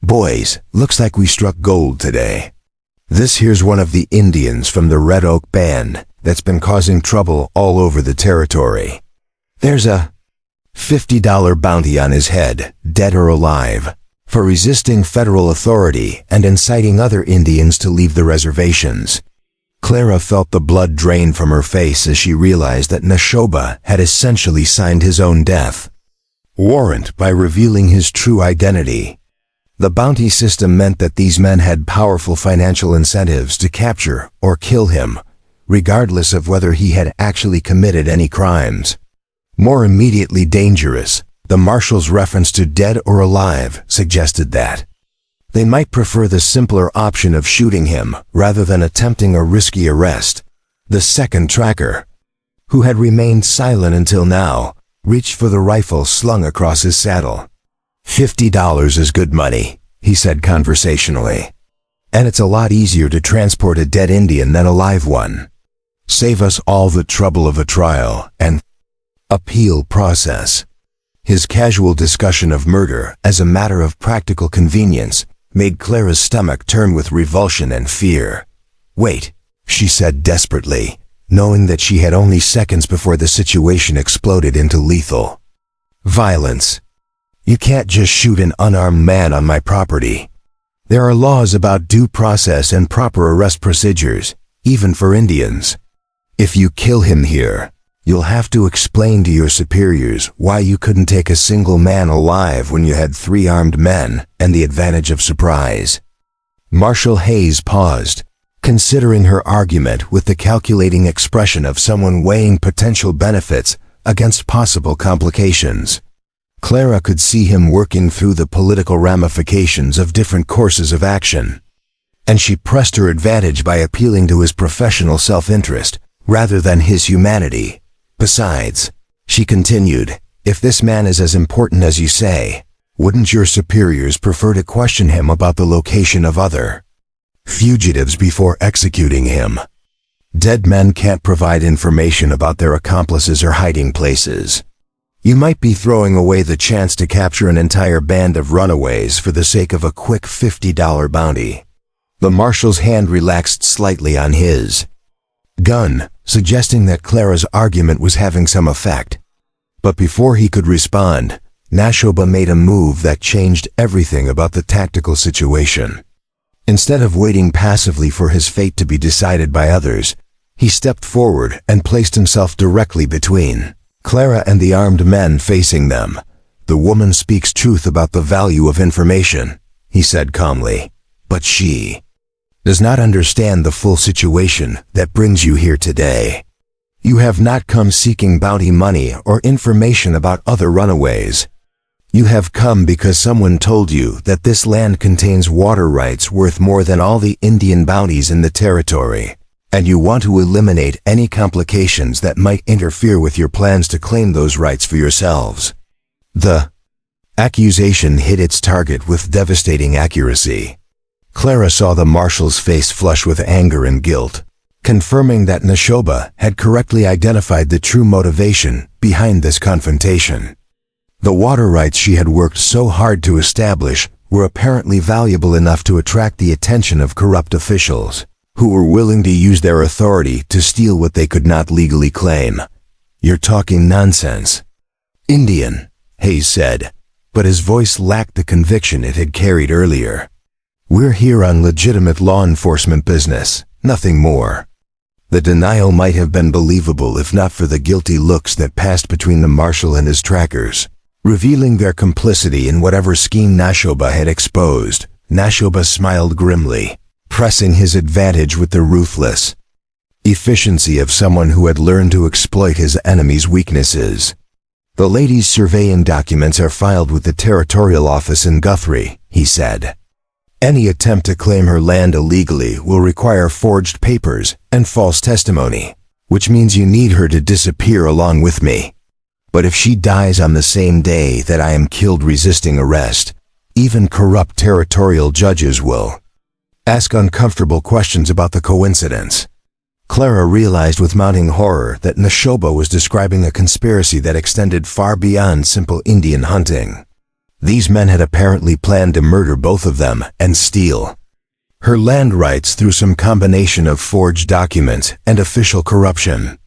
Boys, looks like we struck gold today. This here's one of the Indians from the Red Oak Band that's been causing trouble all over the territory. There's a $50 bounty on his head, dead or alive, for resisting federal authority and inciting other Indians to leave the reservations. Clara felt the blood drain from her face as she realized that Shappa had essentially signed his own death warrant by revealing his true identity. The bounty system meant that these men had powerful financial incentives to capture or kill him, regardless of whether he had actually committed any crimes. More immediately dangerous, the marshal's reference to dead or alive suggested that they might prefer the simpler option of shooting him rather than attempting a risky arrest. The second tracker, who had remained silent until now, reached for the rifle slung across his saddle. $50 is good money, he said conversationally. And it's a lot easier to transport a dead Indian than a live one. Save us all the trouble of a trial and appeal process. His casual discussion of murder as a matter of practical convenience made Clara's stomach turn with revulsion and fear. Wait, she said desperately, knowing that she had only seconds before the situation exploded into lethal violence. You can't just shoot an unarmed man on my property. There are laws about due process and proper arrest procedures, even for Indians. If you kill him here, you'll have to explain to your superiors why you couldn't take a single man alive when you had 3 armed men and the advantage of surprise. Marshal Hayes paused, considering her argument with the calculating expression of someone weighing potential benefits against possible complications. Clara could see him working through the political ramifications of different courses of action, and she pressed her advantage by appealing to his professional self-interest rather than his humanity. Besides, she continued, if this man is as important as you say, wouldn't your superiors prefer to question him about the location of other fugitives before executing him? Dead men can't provide information about their accomplices or hiding places. You might be throwing away the chance to capture an entire band of runaways for the sake of a quick $50 bounty. The marshal's hand relaxed slightly on his gun, suggesting that Clara's argument was having some effect. But before he could respond, Shappa made a move that changed everything about the tactical situation. Instead of waiting passively for his fate to be decided by others, he stepped forward and placed himself directly between Clara and the armed men facing them. The woman speaks truth about the value of information, he said calmly, but she does not understand the full situation that brings you here today. You have not come seeking bounty money or information about other runaways. You have come because someone told you that this land contains water rights worth more than all the Indian bounties in the territory, and you want to eliminate any complications that might interfere with your plans to claim those rights for yourselves. The accusation hit its target with devastating accuracy. Clara saw the marshal's face flush with anger and guilt, confirming that Shappa had correctly identified the true motivation behind this confrontation. The water rights she had worked so hard to establish were apparently valuable enough to attract the attention of corrupt officials, who were willing to use their authority to steal what they could not legally claim. You're talking nonsense. Indian, Hayes said, but his voice lacked the conviction it had carried earlier. We're here on legitimate law enforcement business, nothing more. The denial might have been believable if not for the guilty looks that passed between the marshal and his trackers. Revealing their complicity in whatever scheme Shappa had exposed, Shappa smiled grimly, pressing his advantage with the ruthless efficiency of someone who had learned to exploit his enemy's weaknesses. "The lady's surveying documents are filed with the territorial office in Guthrie," he said. "Any attempt to claim her land illegally will require forged papers and false testimony, which means you need her to disappear along with me. But if she dies on the same day that I am killed resisting arrest, even corrupt territorial judges will ask uncomfortable questions about the coincidence." Clara realized with mounting horror that Shappa was describing a conspiracy that extended far beyond simple Indian hunting. These men had apparently planned to murder both of them and steal her land rights through some combination of forged documents and official corruption.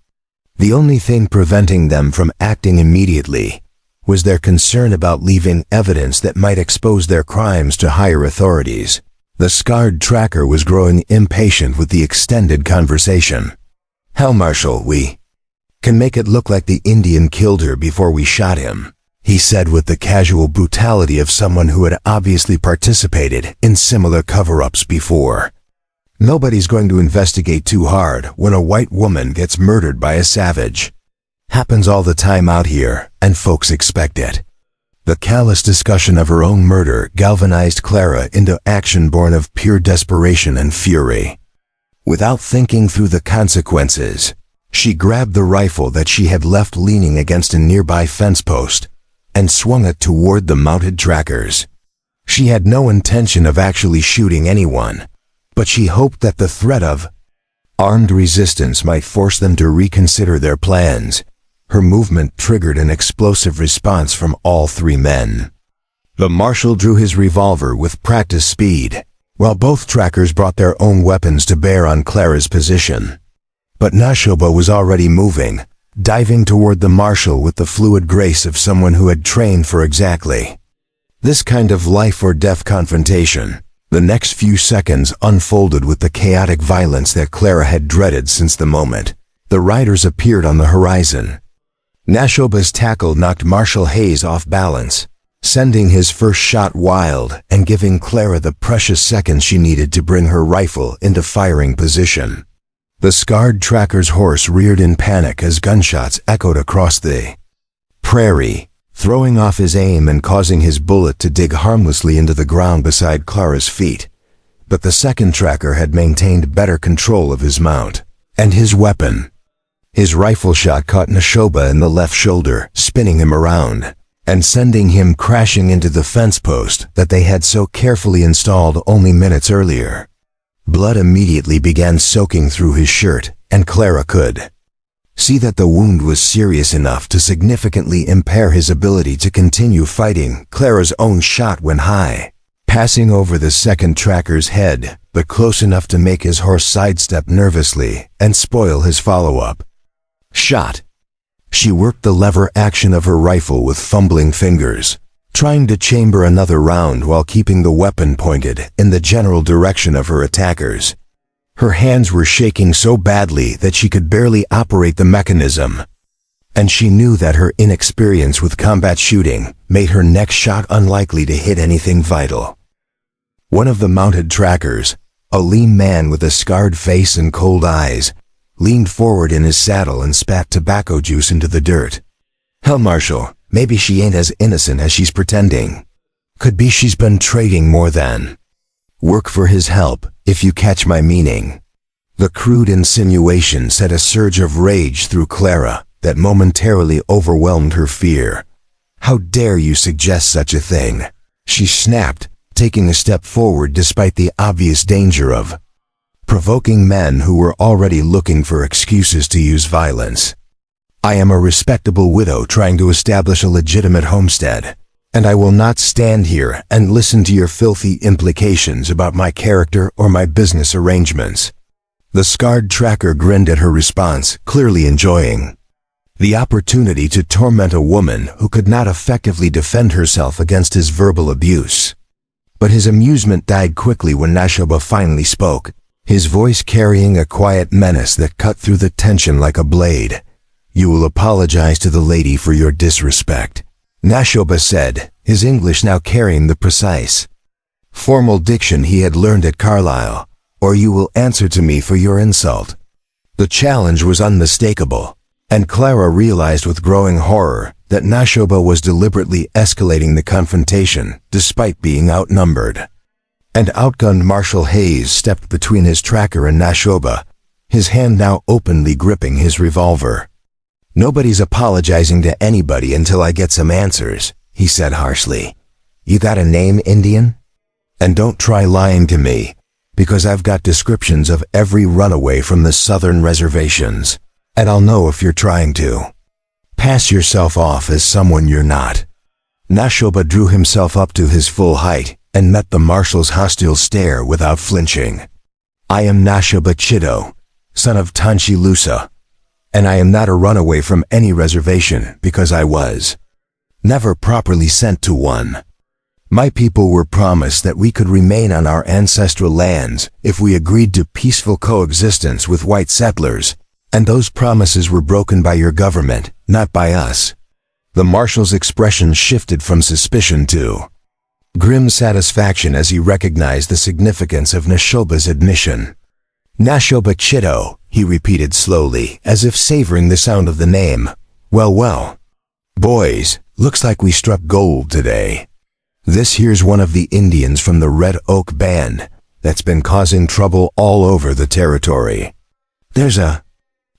The only thing preventing them from acting immediately was their concern about leaving evidence that might expose their crimes to higher authorities. The scarred tracker was growing impatient with the extended conversation. "Hell, Marshal, we can make it look like the Indian killed her before we shot him," he said with the casual brutality of someone who had obviously participated in similar cover-ups before. "Nobody's going to investigate too hard when a white woman gets murdered by a savage. Happens all the time out here, and folks expect it." The callous discussion of her own murder galvanized Clara into action born of pure desperation and fury. Without thinking through the consequences, she grabbed the rifle that she had left leaning against a nearby fence post and swung it toward the mounted trackers. She had no intention of actually shooting anyone, but she hoped that the threat of armed resistance might force them to reconsider their plans. Her movement triggered an explosive response from all three men. The marshal drew his revolver with practiced speed, while both trackers brought their own weapons to bear on Clara's position. But Shappa was already moving, diving toward the marshal with the fluid grace of someone who had trained for exactly this kind of life-or-death confrontation. The next few seconds unfolded with the chaotic violence that Clara had dreaded since the moment the riders appeared on the horizon. Shappa's tackle knocked Marshal Hayes off balance, sending his first shot wild and giving Clara the precious seconds she needed to bring her rifle into firing position. The scarred tracker's horse reared in panic as gunshots echoed across the prairie, throwing off his aim and causing his bullet to dig harmlessly into the ground beside Clara's feet. But the second tracker had maintained better control of his mount and his weapon. His rifle shot caught Shappa in the left shoulder, spinning him around and sending him crashing into the fence post that they had so carefully installed only minutes earlier. Blood immediately began soaking through his shirt, and Clara could see that the wound was serious enough to significantly impair his ability to continue fighting. Clara's own shot went high, passing over the second tracker's head, but close enough to make his horse sidestep nervously and spoil his follow-up shot. She worked the lever action of her rifle with fumbling fingers, trying to chamber another round while keeping the weapon pointed in the general direction of her attackers. Her hands were shaking so badly that she could barely operate the mechanism, and she knew that her inexperience with combat shooting made her next shot unlikely to hit anything vital. One of the mounted trackers, a lean man with a scarred face and cold eyes, leaned forward in his saddle and spat tobacco juice into the dirt. "Hell, Marshal, maybe she ain't as innocent as she's pretending. Could be she's been trading more than work for his help, if you catch my meaning." The crude insinuation sent a surge of rage through Clara that momentarily overwhelmed her fear. "How dare you suggest such a thing?" she snapped, taking a step forward despite the obvious danger of provoking men who were already looking for excuses to use violence. "I am a respectable widow trying to establish a legitimate homestead, and I will not stand here and listen to your filthy implications about my character or my business arrangements." The scarred tracker grinned at her response, clearly enjoying the opportunity to torment a woman who could not effectively defend herself against his verbal abuse. But his amusement died quickly when Shappa finally spoke, his voice carrying a quiet menace that cut through the tension like a blade. "You will apologize to the lady for your disrespect. Nashoba said, his English now carrying the precise, formal diction he had learned at Carlisle, "or you will answer to me for your insult." The challenge was unmistakable, and Clara realized with growing horror that Nashoba was deliberately escalating the confrontation despite being outnumbered. And outgunned Marshal Hayes stepped between his tracker and Nashoba, his hand now openly gripping his revolver. "Nobody's apologizing to anybody until I get some answers," he said harshly. "You got a name, Indian? And don't try lying to me, because I've got descriptions of every runaway from the southern reservations, and I'll know if you're trying to. Pass yourself off as someone you're not." Nashoba drew himself up to his full height and met the marshal's hostile stare without flinching. "I am Nashoba Chido, son of Tanchi Lusa, and I am not a runaway from any reservation because I was never properly sent to one. My people were promised that we could remain on our ancestral lands if we agreed to peaceful coexistence with white settlers, and those promises were broken by your government, not by us." The marshal's expression shifted from suspicion to grim satisfaction as he recognized the significance of Nashoba's admission. "Nashoba Chido," he repeated slowly, as if savoring the sound of the name. "Well, well. Boys, looks like we struck gold today. This here's one of the Indians from the Red Oak Band that's been causing trouble all over the territory. There's a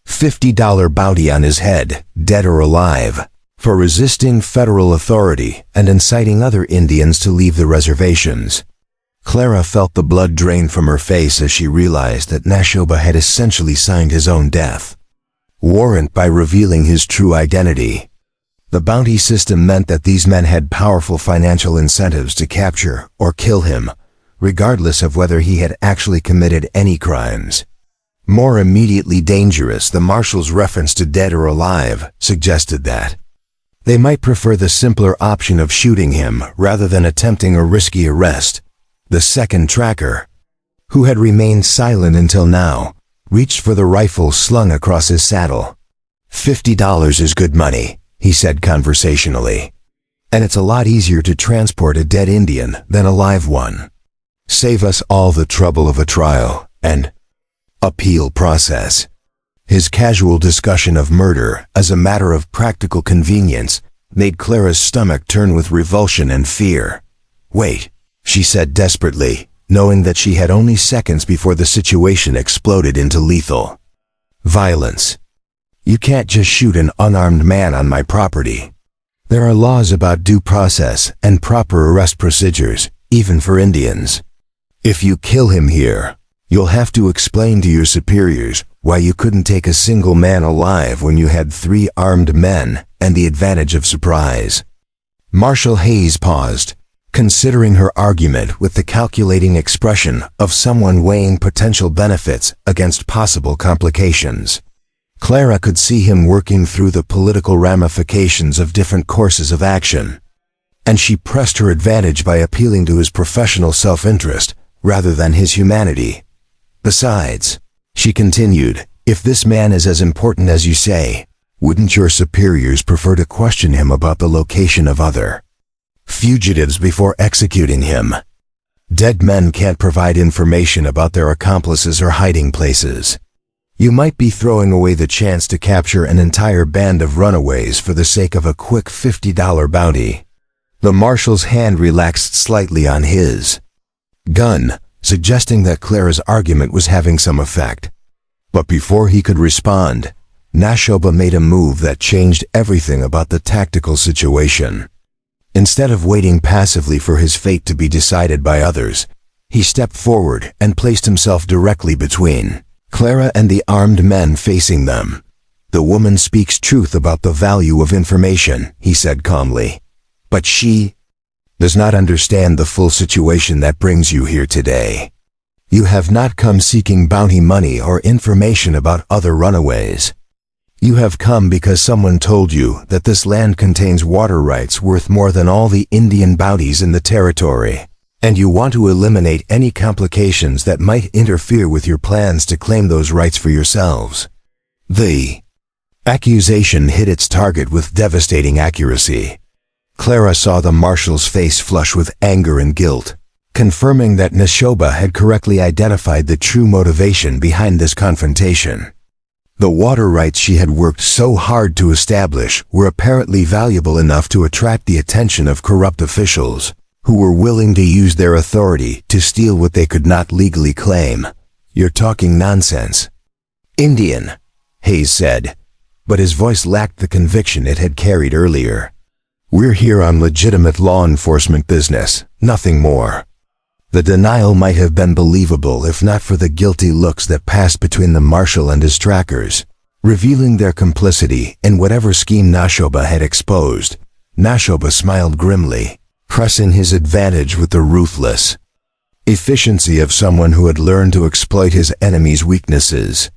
$50 bounty on his head, dead or alive, for resisting federal authority and inciting other Indians to leave the reservations." Clara felt the blood drain from her face as she realized that Nashoba had essentially signed his own death warrant by revealing his true identity. The bounty system meant that these men had powerful financial incentives to capture or kill him, regardless of whether he had actually committed any crimes. More immediately dangerous, the marshal's reference to dead or alive suggested that they might prefer the simpler option of shooting him rather than attempting a risky arrest. The second tracker, who had remained silent until now, reached for the rifle slung across his saddle. $50 is good money," he said conversationally. "And it's a lot easier to transport a dead Indian than a live one. Save us all the trouble of a trial and appeal process." His casual discussion of murder as a matter of practical convenience made Clara's stomach turn with revulsion and fear. "Wait," she said desperately, knowing that she had only seconds before the situation exploded into lethal violence. "You can't just shoot an unarmed man on my property. There are laws about due process and proper arrest procedures, even for Indians. If you kill him here, you'll have to explain to your superiors why you couldn't take a single man alive when you had 3 armed men and the advantage of surprise." Marshal Hayes paused, considering her argument with the calculating expression of someone weighing potential benefits against possible complications. Clara could see him working through the political ramifications of different courses of action, and she pressed her advantage by appealing to his professional self-interest rather than his humanity. "Besides," she continued, "if this man is as important as you say, wouldn't your superiors prefer to question him about the location of other fugitives before executing him? Dead men can't provide information about their accomplices or hiding places. You might be throwing away the chance to capture an entire band of runaways for the sake of a quick $50 bounty." The marshal's hand relaxed slightly on his gun, suggesting that Clara's argument was having some effect. But before he could respond, Nashoba made a move that changed everything about the tactical situation. Instead of waiting passively for his fate to be decided by others, he stepped forward and placed himself directly between Clara and the armed men facing them. "The woman speaks truth about the value of information," he said calmly. "But she does not understand the full situation that brings you here today. You have not come seeking bounty money or information about other runaways. You have come because someone told you that this land contains water rights worth more than all the Indian bounties in the territory, and you want to eliminate any complications that might interfere with your plans to claim those rights for yourselves." The accusation hit its target with devastating accuracy. Clara saw the marshal's face flush with anger and guilt, confirming that Shappa had correctly identified the true motivation behind this confrontation. The water rights she had worked so hard to establish were apparently valuable enough to attract the attention of corrupt officials, who were willing to use their authority to steal what they could not legally claim. "You're talking nonsense." "Indian," Hayes said, but his voice lacked the conviction it had carried earlier. "We're here on legitimate law enforcement business, nothing more." The denial might have been believable if not for the guilty looks that passed between the marshal and his trackers, revealing their complicity in whatever scheme Shappa had exposed. Shappa smiled grimly, pressing his advantage with the ruthless efficiency of someone who had learned to exploit his enemy's weaknesses.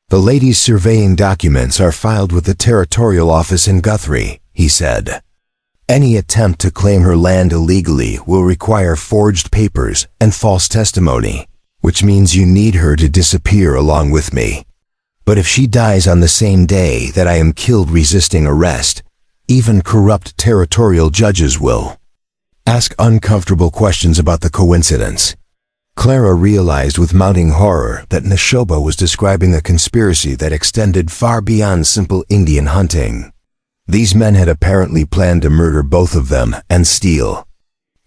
"The lady's surveying documents are filed with the territorial office in Guthrie," he said. "Any attempt to claim her land illegally will require forged papers and false testimony, which means you need her to disappear along with me. But if she dies on the same day that I am killed resisting arrest, even corrupt territorial judges will ask uncomfortable questions about the coincidence." Clara realized with mounting horror that Shappa was describing a conspiracy that extended far beyond simple Indian hunting. These men had apparently planned to murder both of them and steal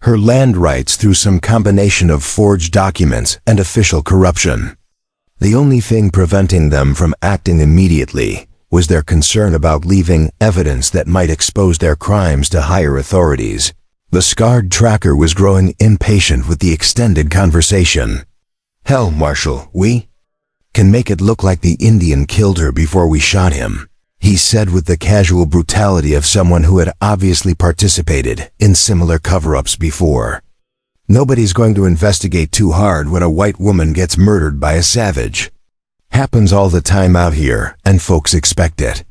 her land rights through some combination of forged documents and official corruption. The only thing preventing them from acting immediately was their concern about leaving evidence that might expose their crimes to higher authorities. The scarred tracker was growing impatient with the extended conversation. "Hell, Marshal, we can make it look like the Indian killed her before we shot him," he said with the casual brutality of someone who had obviously participated in similar cover-ups before. "Nobody's going to investigate too hard when a white woman gets murdered by a savage. Happens all the time out here, and folks expect it."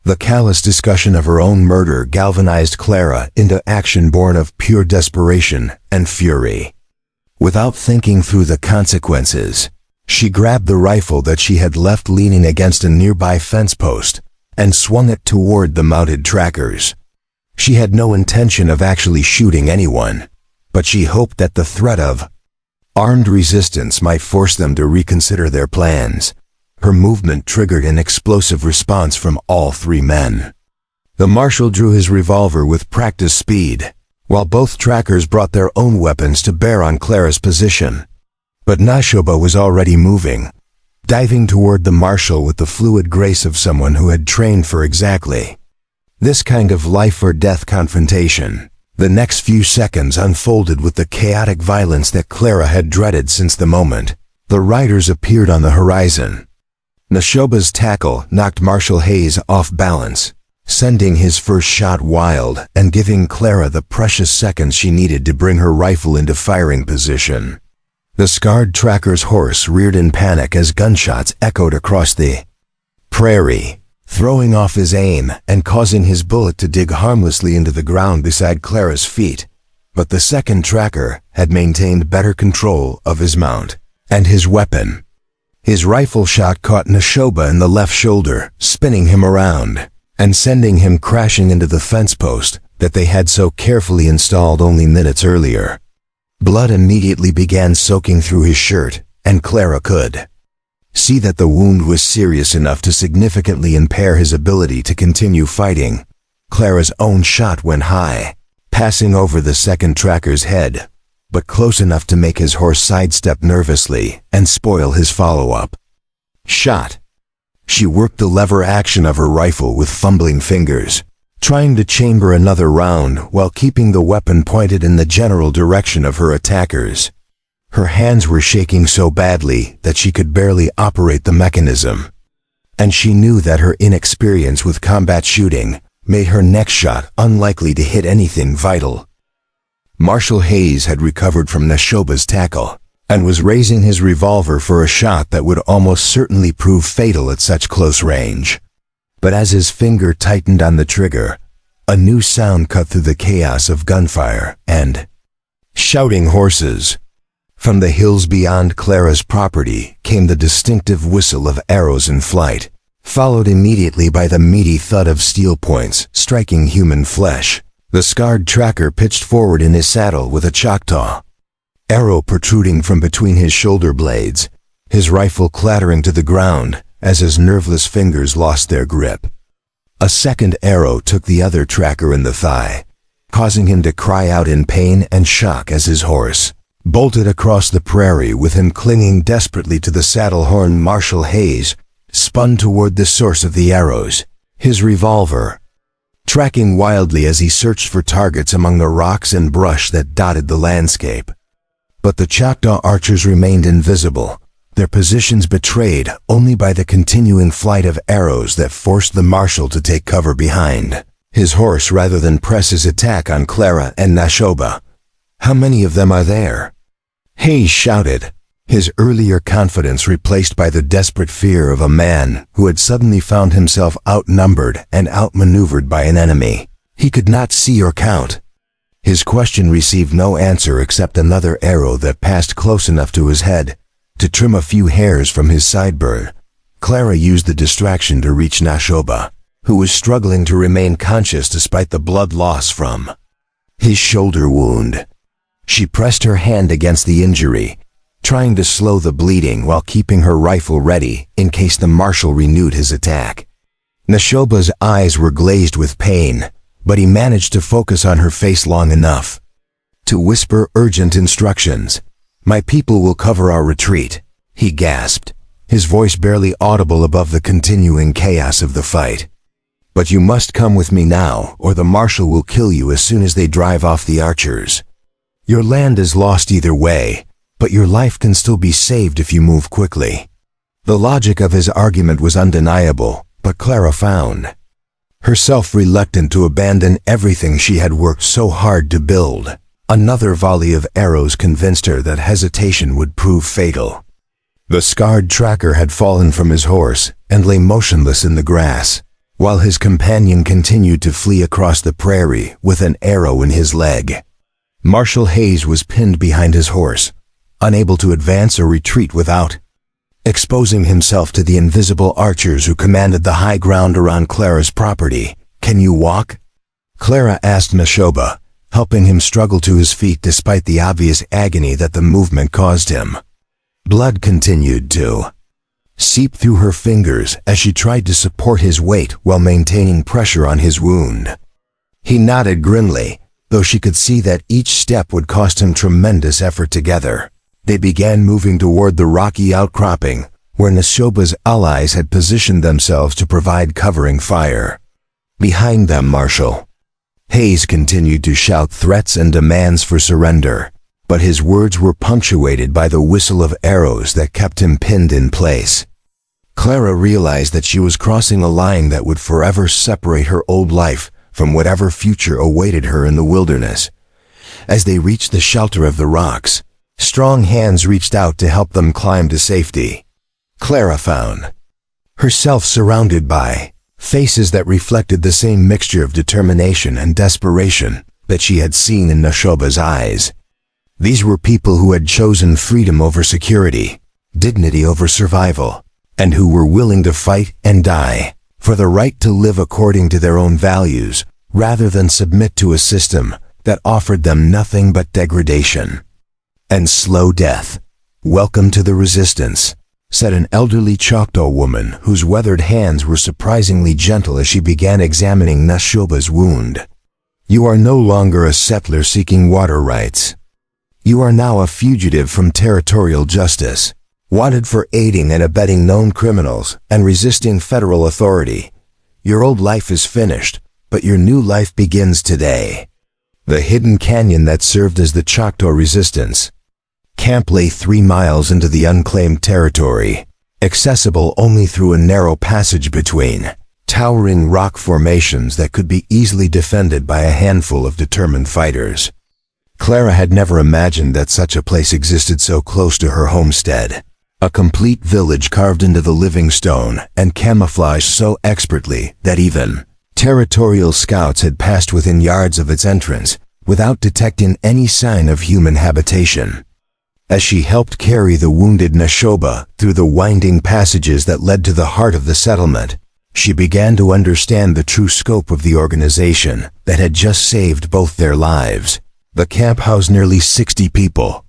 The callous discussion of her own murder galvanized Clara into action born of pure desperation and fury. Without thinking through the consequences, she grabbed the rifle that she had left leaning against a nearby fence post and swung it toward the mounted trackers. She had no intention of actually shooting anyone, but she hoped that the threat of armed resistance might force them to reconsider their plans. Her movement triggered an explosive response from all three men. The marshal drew his revolver with practiced speed, while both trackers brought their own weapons to bear on Clara's position. But Shappa was already moving, diving toward the marshal with the fluid grace of someone who had trained for exactly this kind of life-or-death confrontation. The next few seconds unfolded with the chaotic violence that Clara had dreaded since the moment the riders appeared on the horizon. Shappa's tackle knocked Marshal Hayes off balance, sending his first shot wild and giving Clara the precious seconds she needed to bring her rifle into firing position. The scarred tracker's horse reared in panic as gunshots echoed across the prairie, throwing off his aim and causing his bullet to dig harmlessly into the ground beside Clara's feet. But the second tracker had maintained better control of his mount and his weapon. His rifle shot caught Shappa in the left shoulder, spinning him around and sending him crashing into the fence post that they had so carefully installed only minutes earlier. Blood immediately began soaking through his shirt, and Clara could see that the wound was serious enough to significantly impair his ability to continue fighting. Clara's own shot went high, passing over the second tracker's head, but close enough to make his horse sidestep nervously and spoil his follow-up shot. She worked the lever action of her rifle with fumbling fingers, trying to chamber another round while keeping the weapon pointed in the general direction of her attackers. Her hands were shaking so badly that she could barely operate the mechanism, and she knew that her inexperience with combat shooting made her next shot unlikely to hit anything vital. Marshal Hayes had recovered from Shappa's tackle and was raising his revolver for a shot that would almost certainly prove fatal at such close range. But as his finger tightened on the trigger, a new sound cut through the chaos of gunfire and shouting horses. From the hills beyond Clara's property came the distinctive whistle of arrows in flight, followed immediately by the meaty thud of steel points striking human flesh. The scarred tracker pitched forward in his saddle with a Choctaw arrow protruding from between his shoulder blades, his rifle clattering to the ground as his nerveless fingers lost their grip. A second arrow took the other tracker in the thigh, causing him to cry out in pain and shock as his horse bolted across the prairie with him clinging desperately to the saddle horn. Marshal Hayes spun toward the source of the arrows, his revolver tracking wildly as he searched for targets among the rocks and brush that dotted the landscape. But the Choctaw archers remained invisible, their positions betrayed only by the continuing flight of arrows that forced the marshal to take cover behind his horse rather than press his attack on Clara and Shappa. "How many of them are there?" Hayes shouted, his earlier confidence replaced by the desperate fear of a man who had suddenly found himself outnumbered and outmaneuvered by an enemy he could not see or count. His question received no answer except another arrow that passed close enough to his head to trim a few hairs from his sideburn. Clara used the distraction to reach Shappa, who was struggling to remain conscious despite the blood loss from his shoulder wound. She pressed her hand against the injury, trying to slow the bleeding while keeping her rifle ready in case the marshal renewed his attack. Shappa's eyes were glazed with pain, but he managed to focus on her face long enough to whisper urgent instructions. "My people will cover our retreat," he gasped, his voice barely audible above the continuing chaos of the fight. "But you must come with me now, or the marshal will kill you as soon as they drive off the archers. Your land is lost either way, but your life can still be saved if you move quickly." The logic of his argument was undeniable, but Clara found herself reluctant to abandon everything she had worked so hard to build. Another volley of arrows convinced her that hesitation would prove fatal. The scarred tracker had fallen from his horse and lay motionless in the grass, while his companion continued to flee across the prairie with an arrow in his leg. Marshal Hayes was pinned behind his horse, unable to advance or retreat without exposing himself to the invisible archers who commanded the high ground around Clara's property. "Can you walk?" Clara asked Shappa, helping him struggle to his feet despite the obvious agony that the movement caused him. Blood continued to seep through her fingers as she tried to support his weight while maintaining pressure on his wound. He nodded grimly, though she could see that each step would cost him tremendous effort. Together they began moving toward the rocky outcropping where Shappa's allies had positioned themselves to provide covering fire. Behind them, Marshal Hayes continued to shout threats and demands for surrender, but his words were punctuated by the whistle of arrows that kept him pinned in place. Clara realized that she was crossing a line that would forever separate her old life from whatever future awaited her in the wilderness. As they reached the shelter of the rocks, strong hands reached out to help them climb to safety. Clara found herself surrounded by faces that reflected the same mixture of determination and desperation that she had seen in Shappa's eyes. These were people who had chosen freedom over security, dignity over survival, and who were willing to fight and die for the right to live according to their own values rather than submit to a system that offered them nothing but degradation and slow death. "Welcome to the resistance," said an elderly Choctaw woman whose weathered hands were surprisingly gentle as she began examining Shappa's wound. "You are no longer a settler seeking water rights. You are now a fugitive from territorial justice, wanted for aiding and abetting known criminals and resisting federal authority. Your old life is finished, but your new life begins today." The hidden canyon that served as the Choctaw resistance camp lay 3 miles into the unclaimed territory, accessible only through a narrow passage between towering rock formations that could be easily defended by a handful of determined fighters. Clara had never imagined that such a place existed so close to her homestead. A complete village carved into the living stone and camouflaged so expertly that even territorial scouts had passed within yards of its entrance without detecting any sign of human habitation. As she helped carry the wounded Shappa through the winding passages that led to the heart of the settlement, she began to understand the true scope of the organization that had just saved both their lives. The camp housed nearly 60 people,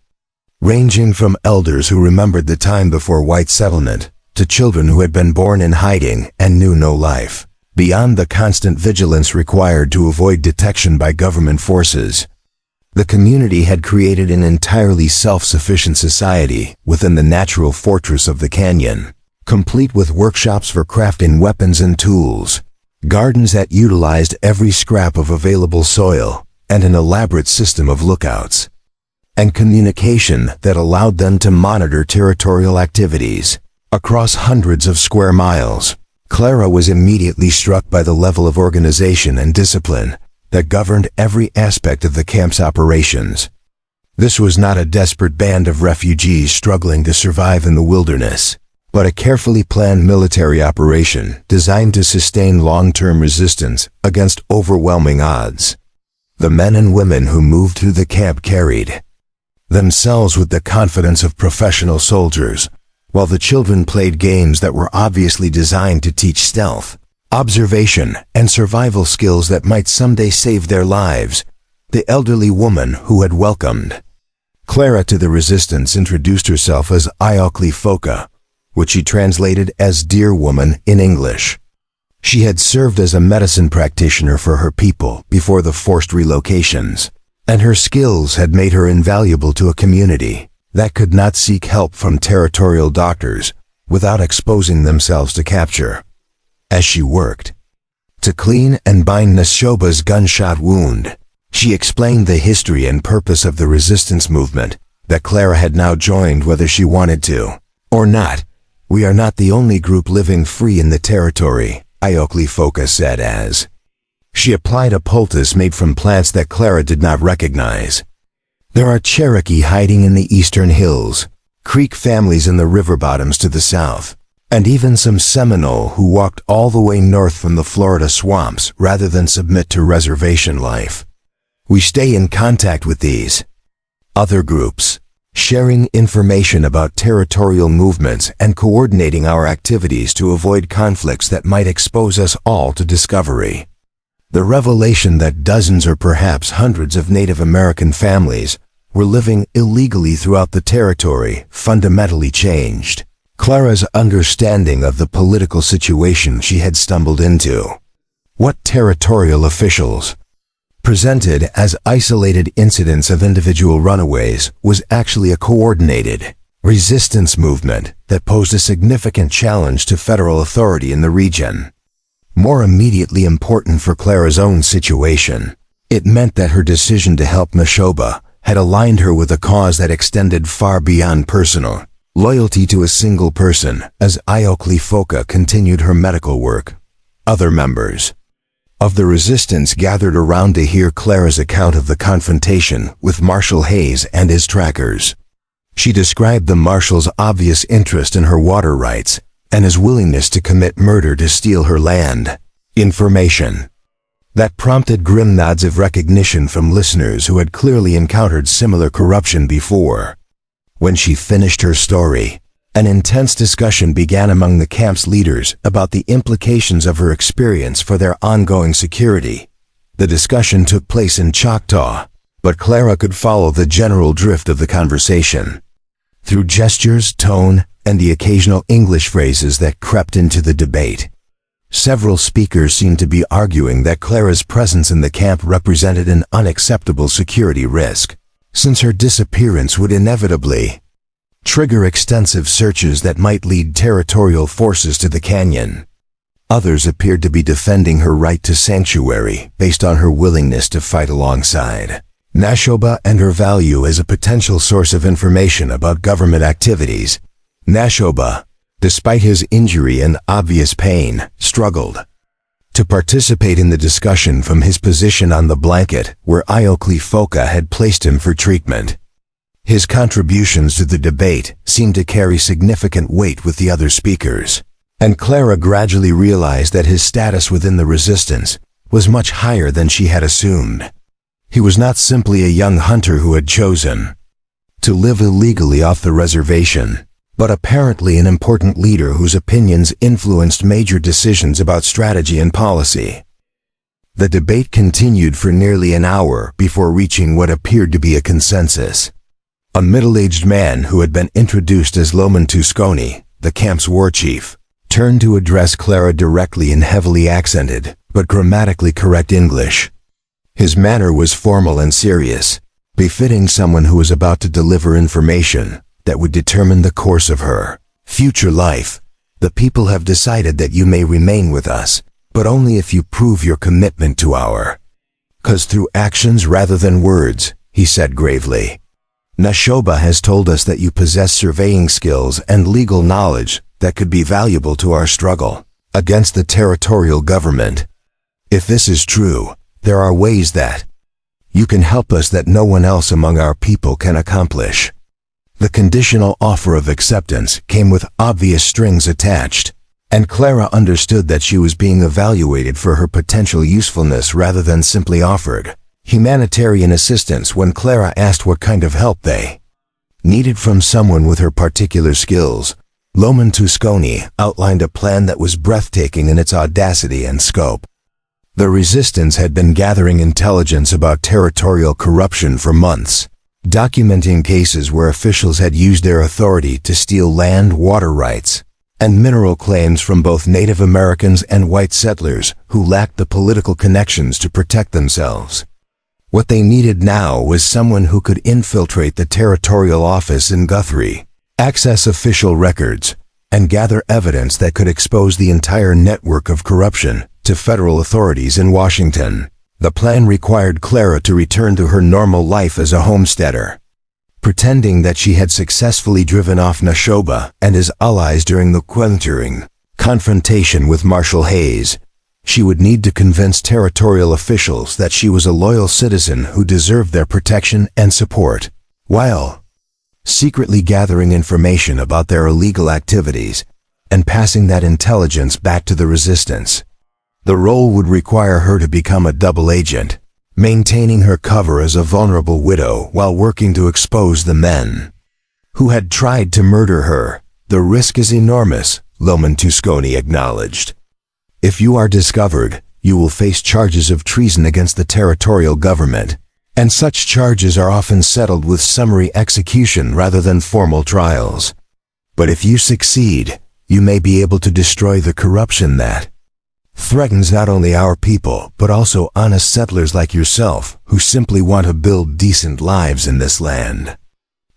ranging from elders who remembered the time before white settlement to children who had been born in hiding and knew no life. Beyond the constant vigilance required to avoid detection by government forces, the community had created an entirely self-sufficient society within the natural fortress of the canyon, complete with workshops for crafting weapons and tools, gardens that utilized every scrap of available soil, and an elaborate system of lookouts and communication that allowed them to monitor territorial activities across hundreds of square miles. Clara was immediately struck by the level of organization and discipline that governed every aspect of the camp's operations. This was not a desperate band of refugees struggling to survive in the wilderness, but a carefully planned military operation designed to sustain long-term resistance against overwhelming odds. The men and women who moved through the camp carried themselves with the confidence of professional soldiers, while the children played games that were obviously designed to teach stealth, observation, and survival skills that might someday save their lives. The elderly woman who had welcomed Clara to the resistance introduced herself as Iokli Foka, which she translated as Dear Woman in English. She had served as a medicine practitioner for her people before the forced relocations, and her skills had made her invaluable to a community that could not seek help from territorial doctors without exposing themselves to capture. As she worked to clean and bind Nashoba's gunshot wound, she explained the history and purpose of the resistance movement that Clara had now joined whether she wanted to or not. We are not the only group living free in the territory, Iokli Foka said as she applied a poultice made from plants that Clara did not recognize. There are Cherokee hiding in the eastern hills, Creek families in the river bottoms to the south, and even some Seminole who walked all the way north from the Florida swamps rather than submit to reservation life. We stay in contact with these other groups, sharing information about territorial movements and coordinating our activities to avoid conflicts that might expose us all to discovery. The revelation that dozens or perhaps hundreds of Native American families were living illegally throughout the territory fundamentally changed Clara's understanding of the political situation she had stumbled into. What territorial officials presented as isolated incidents of individual runaways was actually a coordinated resistance movement that posed a significant challenge to federal authority in the region. More immediately important for Clara's own situation, it meant that her decision to help Nashoba had aligned her with a cause that extended far beyond personal loyalty to a single person. As Iokli Foka continued her medical work, other members of the resistance gathered around to hear Clara's account of the confrontation with Marshal Hayes and his trackers. She described the Marshal's obvious interest in her water rights and his willingness to commit murder to steal her land. Information that prompted grim nods of recognition from listeners who had clearly encountered similar corruption before. When she finished her story, an intense discussion began among the camp's leaders about the implications of her experience for their ongoing security. The discussion took place in Choctaw, but Clara could follow the general drift of the conversation through gestures, tone, and the occasional English phrases that crept into the debate. Several speakers seemed to be arguing that Clara's presence in the camp represented an unacceptable security risk, since her disappearance would inevitably trigger extensive searches that might lead territorial forces to the canyon. Others appeared to be defending her right to sanctuary based on her willingness to fight alongside Nashoba and her value as a potential source of information about government activities. Nashoba, despite his injury and obvious pain, struggled to participate in the discussion from his position on the blanket where Iokli Foka had placed him for treatment. His contributions to the debate seemed to carry significant weight with the other speakers, and Clara gradually realized that his status within the resistance was much higher than she had assumed. He was not simply a young hunter who had chosen to live illegally off the reservation, but apparently an important leader whose opinions influenced major decisions about strategy and policy. The debate continued for nearly an hour before reaching what appeared to be a consensus. A middle-aged man who had been introduced as Loman Tusconi, the camp's war chief, turned to address Clara directly in heavily accented, but grammatically correct English. His manner was formal and serious, befitting someone who was about to deliver information that would determine the course of her future life. The people have decided that you may remain with us, but only if you prove your commitment to our cause through actions rather than words, he said gravely. Shappa has told us that you possess surveying skills and legal knowledge that could be valuable to our struggle against the territorial government. If this is true, there are ways that you can help us that no one else among our people can accomplish. The conditional offer of acceptance came with obvious strings attached, and Clara understood that she was being evaluated for her potential usefulness rather than simply offered humanitarian assistance. When Clara asked what kind of help they needed from someone with her particular skills, Loman Tusconi outlined a plan that was breathtaking in its audacity and scope. The resistance had been gathering intelligence about territorial corruption for months, documenting cases where officials had used their authority to steal land, water rights, and mineral claims from both Native Americans and white settlers who lacked the political connections to protect themselves. What they needed now was someone who could infiltrate the territorial office in Guthrie, access official records, and gather evidence that could expose the entire network of corruption to federal authorities in Washington. The plan required Clara to return to her normal life as a homesteader, pretending that she had successfully driven off Shappa and his allies during the Quenturing confrontation with Marshal Hayes. She would need to convince territorial officials that she was a loyal citizen who deserved their protection and support, while secretly gathering information about their illegal activities and passing that intelligence back to the resistance. The role would require her to become a double agent, maintaining her cover as a vulnerable widow while working to expose the men who had tried to murder her. The risk is enormous, Loman Tusconi acknowledged. If you are discovered, you will face charges of treason against the territorial government, and such charges are often settled with summary execution rather than formal trials. But if you succeed, you may be able to destroy the corruption that threatens not only our people, but also honest settlers like yourself who simply want to build decent lives in this land.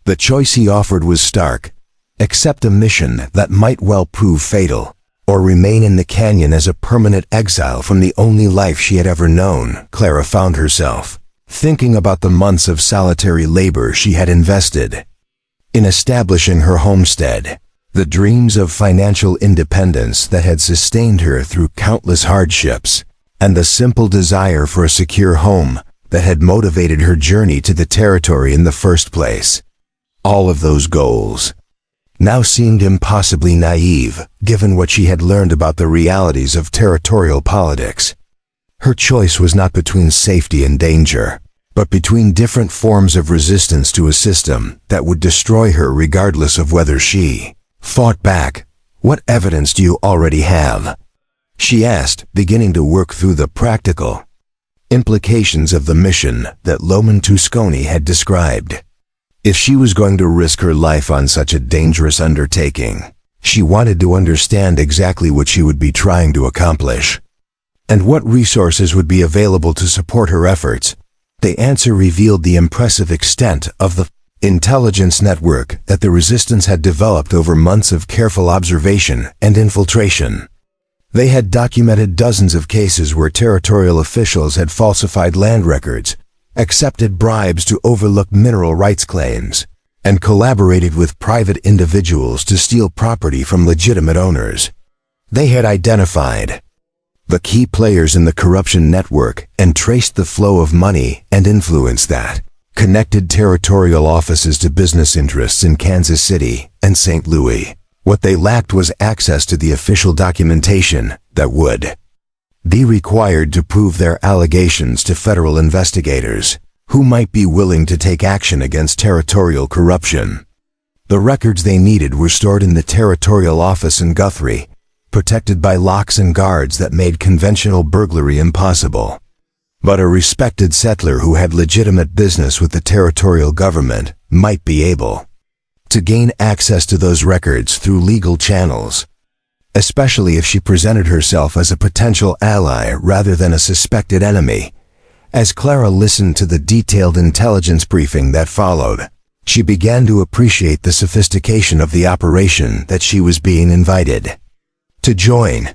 The choice he offered was stark: accept a mission that might well prove fatal, or remain in the canyon as a permanent exile from the only life she had ever known. Clara found herself thinking about the months of solitary labor she had invested in establishing her homestead, the dreams of financial independence that had sustained her through countless hardships, and the simple desire for a secure home that had motivated her journey to the territory in the first place. All of those goals now seemed impossibly naive, given what she had learned about the realities of territorial politics. Her choice was not between safety and danger, but between different forms of resistance to a system that would destroy her regardless of whether she fought back. What evidence do you already have? She asked, beginning to work through the practical implications of the mission that Loman Tusconi had described. If she was going to risk her life on such a dangerous undertaking, she wanted to understand exactly what she would be trying to accomplish, and what resources would be available to support her efforts. The answer revealed the impressive extent of the intelligence network that the resistance had developed over months of careful observation and infiltration. They had documented dozens of cases where territorial officials had falsified land records, accepted bribes to overlook mineral rights claims, and collaborated with private individuals to steal property from legitimate owners. They had identified the key players in the corruption network and traced the flow of money and influence that connected territorial offices to business interests in Kansas City and St. Louis. What they lacked was access to the official documentation that would be required to prove their allegations to federal investigators, who might be willing to take action against territorial corruption. The records they needed were stored in the territorial office in Guthrie, protected by locks and guards that made conventional burglary impossible. But a respected settler who had legitimate business with the territorial government might be able to gain access to those records through legal channels, especially if she presented herself as a potential ally rather than a suspected enemy. As Clara listened to the detailed intelligence briefing that followed, she began to appreciate the sophistication of the operation that she was being invited to join.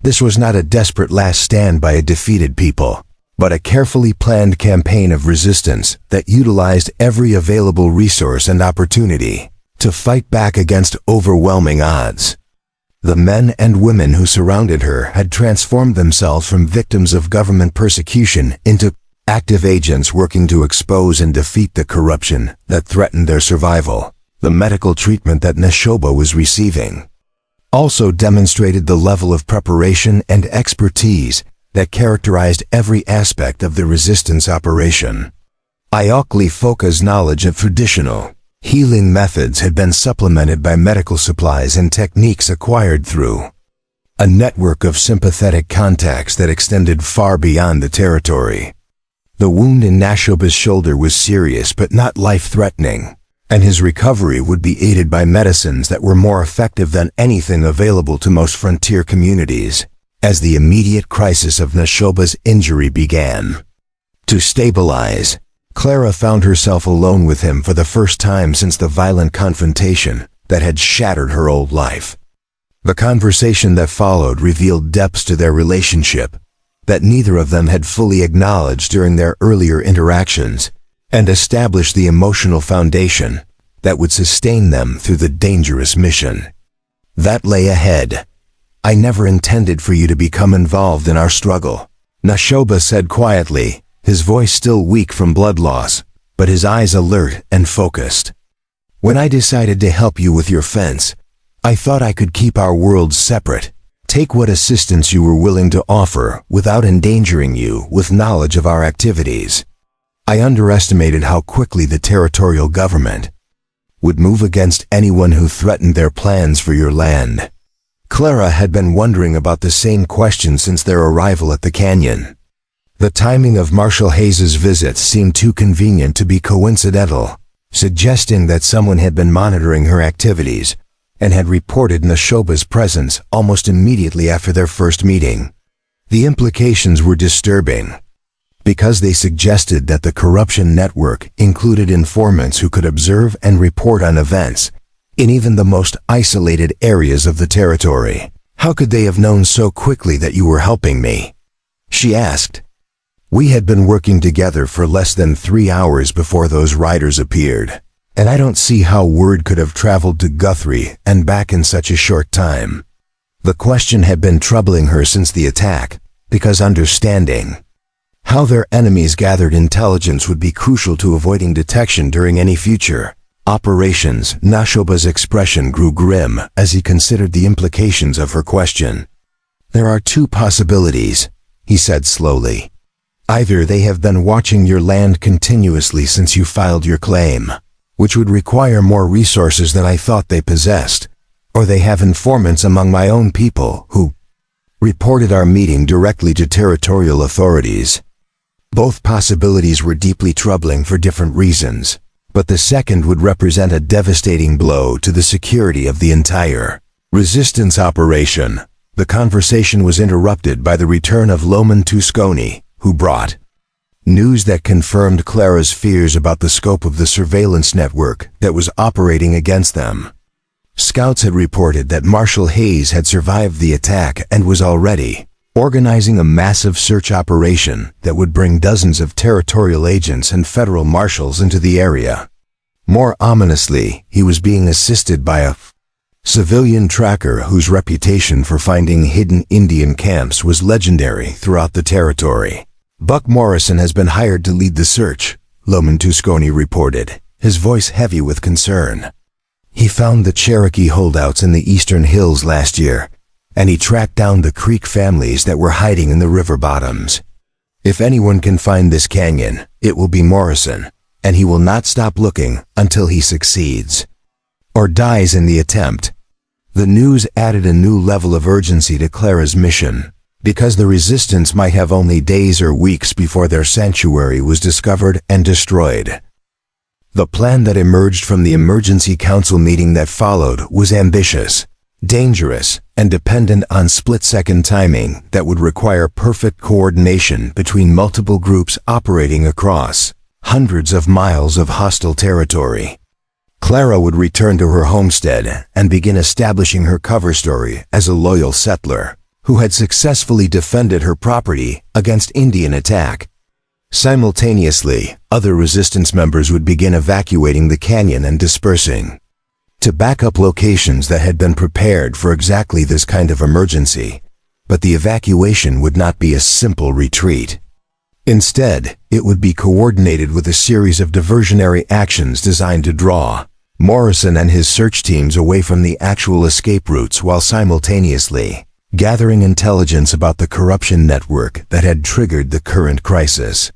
This was not a desperate last stand by a defeated people, but a carefully planned campaign of resistance that utilized every available resource and opportunity to fight back against overwhelming odds. The men and women who surrounded her had transformed themselves from victims of government persecution into active agents working to expose and defeat the corruption that threatened their survival. The medical treatment that Shappa was receiving also demonstrated the level of preparation and expertise that characterized every aspect of the resistance operation. Iokli Foka's knowledge of traditional healing methods had been supplemented by medical supplies and techniques acquired through a network of sympathetic contacts that extended far beyond the territory. The wound in Shappa's shoulder was serious but not life-threatening, and his recovery would be aided by medicines that were more effective than anything available to most frontier communities. As the immediate crisis of Shappa's injury began to stabilize, Clara found herself alone with him for the first time since the violent confrontation that had shattered her old life. The conversation that followed revealed depths to their relationship that neither of them had fully acknowledged during their earlier interactions, and established the emotional foundation that would sustain them through the dangerous mission that lay ahead. "I never intended for you to become involved in our struggle," Shappa said quietly, his voice still weak from blood loss, but his eyes alert and focused. "When I decided to help you with your fence, I thought I could keep our worlds separate, take what assistance you were willing to offer without endangering you with knowledge of our activities. I underestimated how quickly the territorial government would move against anyone who threatened their plans for your land." Clara had been wondering about the same question since their arrival at the canyon. The timing of Marshal Hayes's visit seemed too convenient to be coincidental, suggesting that someone had been monitoring her activities and had reported Shappa's presence almost immediately after their first meeting. The implications were disturbing, because they suggested that the corruption network included informants who could observe and report on events in even the most isolated areas of the territory. "How could they have known so quickly that you were helping me?" she asked. "We had been working together for less than 3 hours before those riders appeared, and I don't see how word could have traveled to Guthrie and back in such a short time." The question had been troubling her since the attack, because understanding how their enemies gathered intelligence would be crucial to avoiding detection during any future operations. Shappa's expression grew grim as he considered the implications of her question. "There are 2 possibilities," he said slowly. "Either they have been watching your land continuously since you filed your claim, which would require more resources than I thought they possessed, or they have informants among my own people who reported our meeting directly to territorial authorities." Both possibilities were deeply troubling for different reasons, but the second would represent a devastating blow to the security of the entire resistance operation. The conversation was interrupted by the return of Loman Tusconi, who brought news that confirmed Clara's fears about the scope of the surveillance network that was operating against them. Scouts had reported that Marshal Hayes had survived the attack and was already organizing a massive search operation that would bring dozens of territorial agents and federal marshals into the area. More ominously, he was being assisted by a civilian tracker whose reputation for finding hidden Indian camps was legendary throughout the territory. "Buck Morrison has been hired to lead the search," Loman Tusconi reported, his voice heavy with concern. "He found the Cherokee holdouts in the eastern hills last year, and he tracked down the Creek families that were hiding in the river bottoms. If anyone can find this canyon, it will be Morrison, and he will not stop looking until he succeeds." or dies in the attempt. The news added a new level of urgency to Clara's mission, because the resistance might have only days or weeks before their sanctuary was discovered and destroyed. The plan that emerged from the emergency council meeting that followed was ambitious, dangerous, and dependent on split-second timing that would require perfect coordination between multiple groups operating across hundreds of miles of hostile territory. Clara would return to her homestead and begin establishing her cover story as a loyal settler who had successfully defended her property against Indian attack. Simultaneously, other resistance members would begin evacuating the canyon and dispersing to backup locations that had been prepared for exactly this kind of emergency. But the evacuation would not be a simple retreat. Instead, it would be coordinated with a series of diversionary actions designed to draw Morrison and his search teams away from the actual escape routes while simultaneously gathering intelligence about the corruption network that had triggered the current crisis.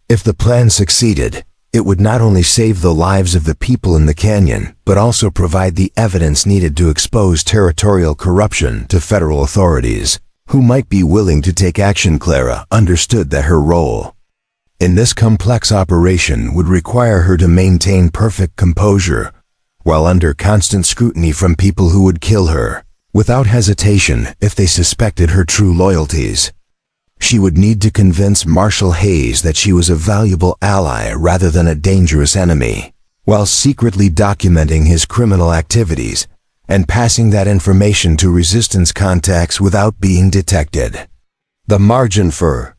If the plan succeeded, it would not only save the lives of the people in the canyon, but also provide the evidence needed to expose territorial corruption to federal authorities, who might be willing to take action. Clara understood that her role in this complex operation would require her to maintain perfect composure, while under constant scrutiny from people who would kill her without hesitation if they suspected her true loyalties. She would need to convince Marshal Hayes that she was a valuable ally rather than a dangerous enemy, while secretly documenting his criminal activities and passing that information to resistance contacts without being detected. The margin for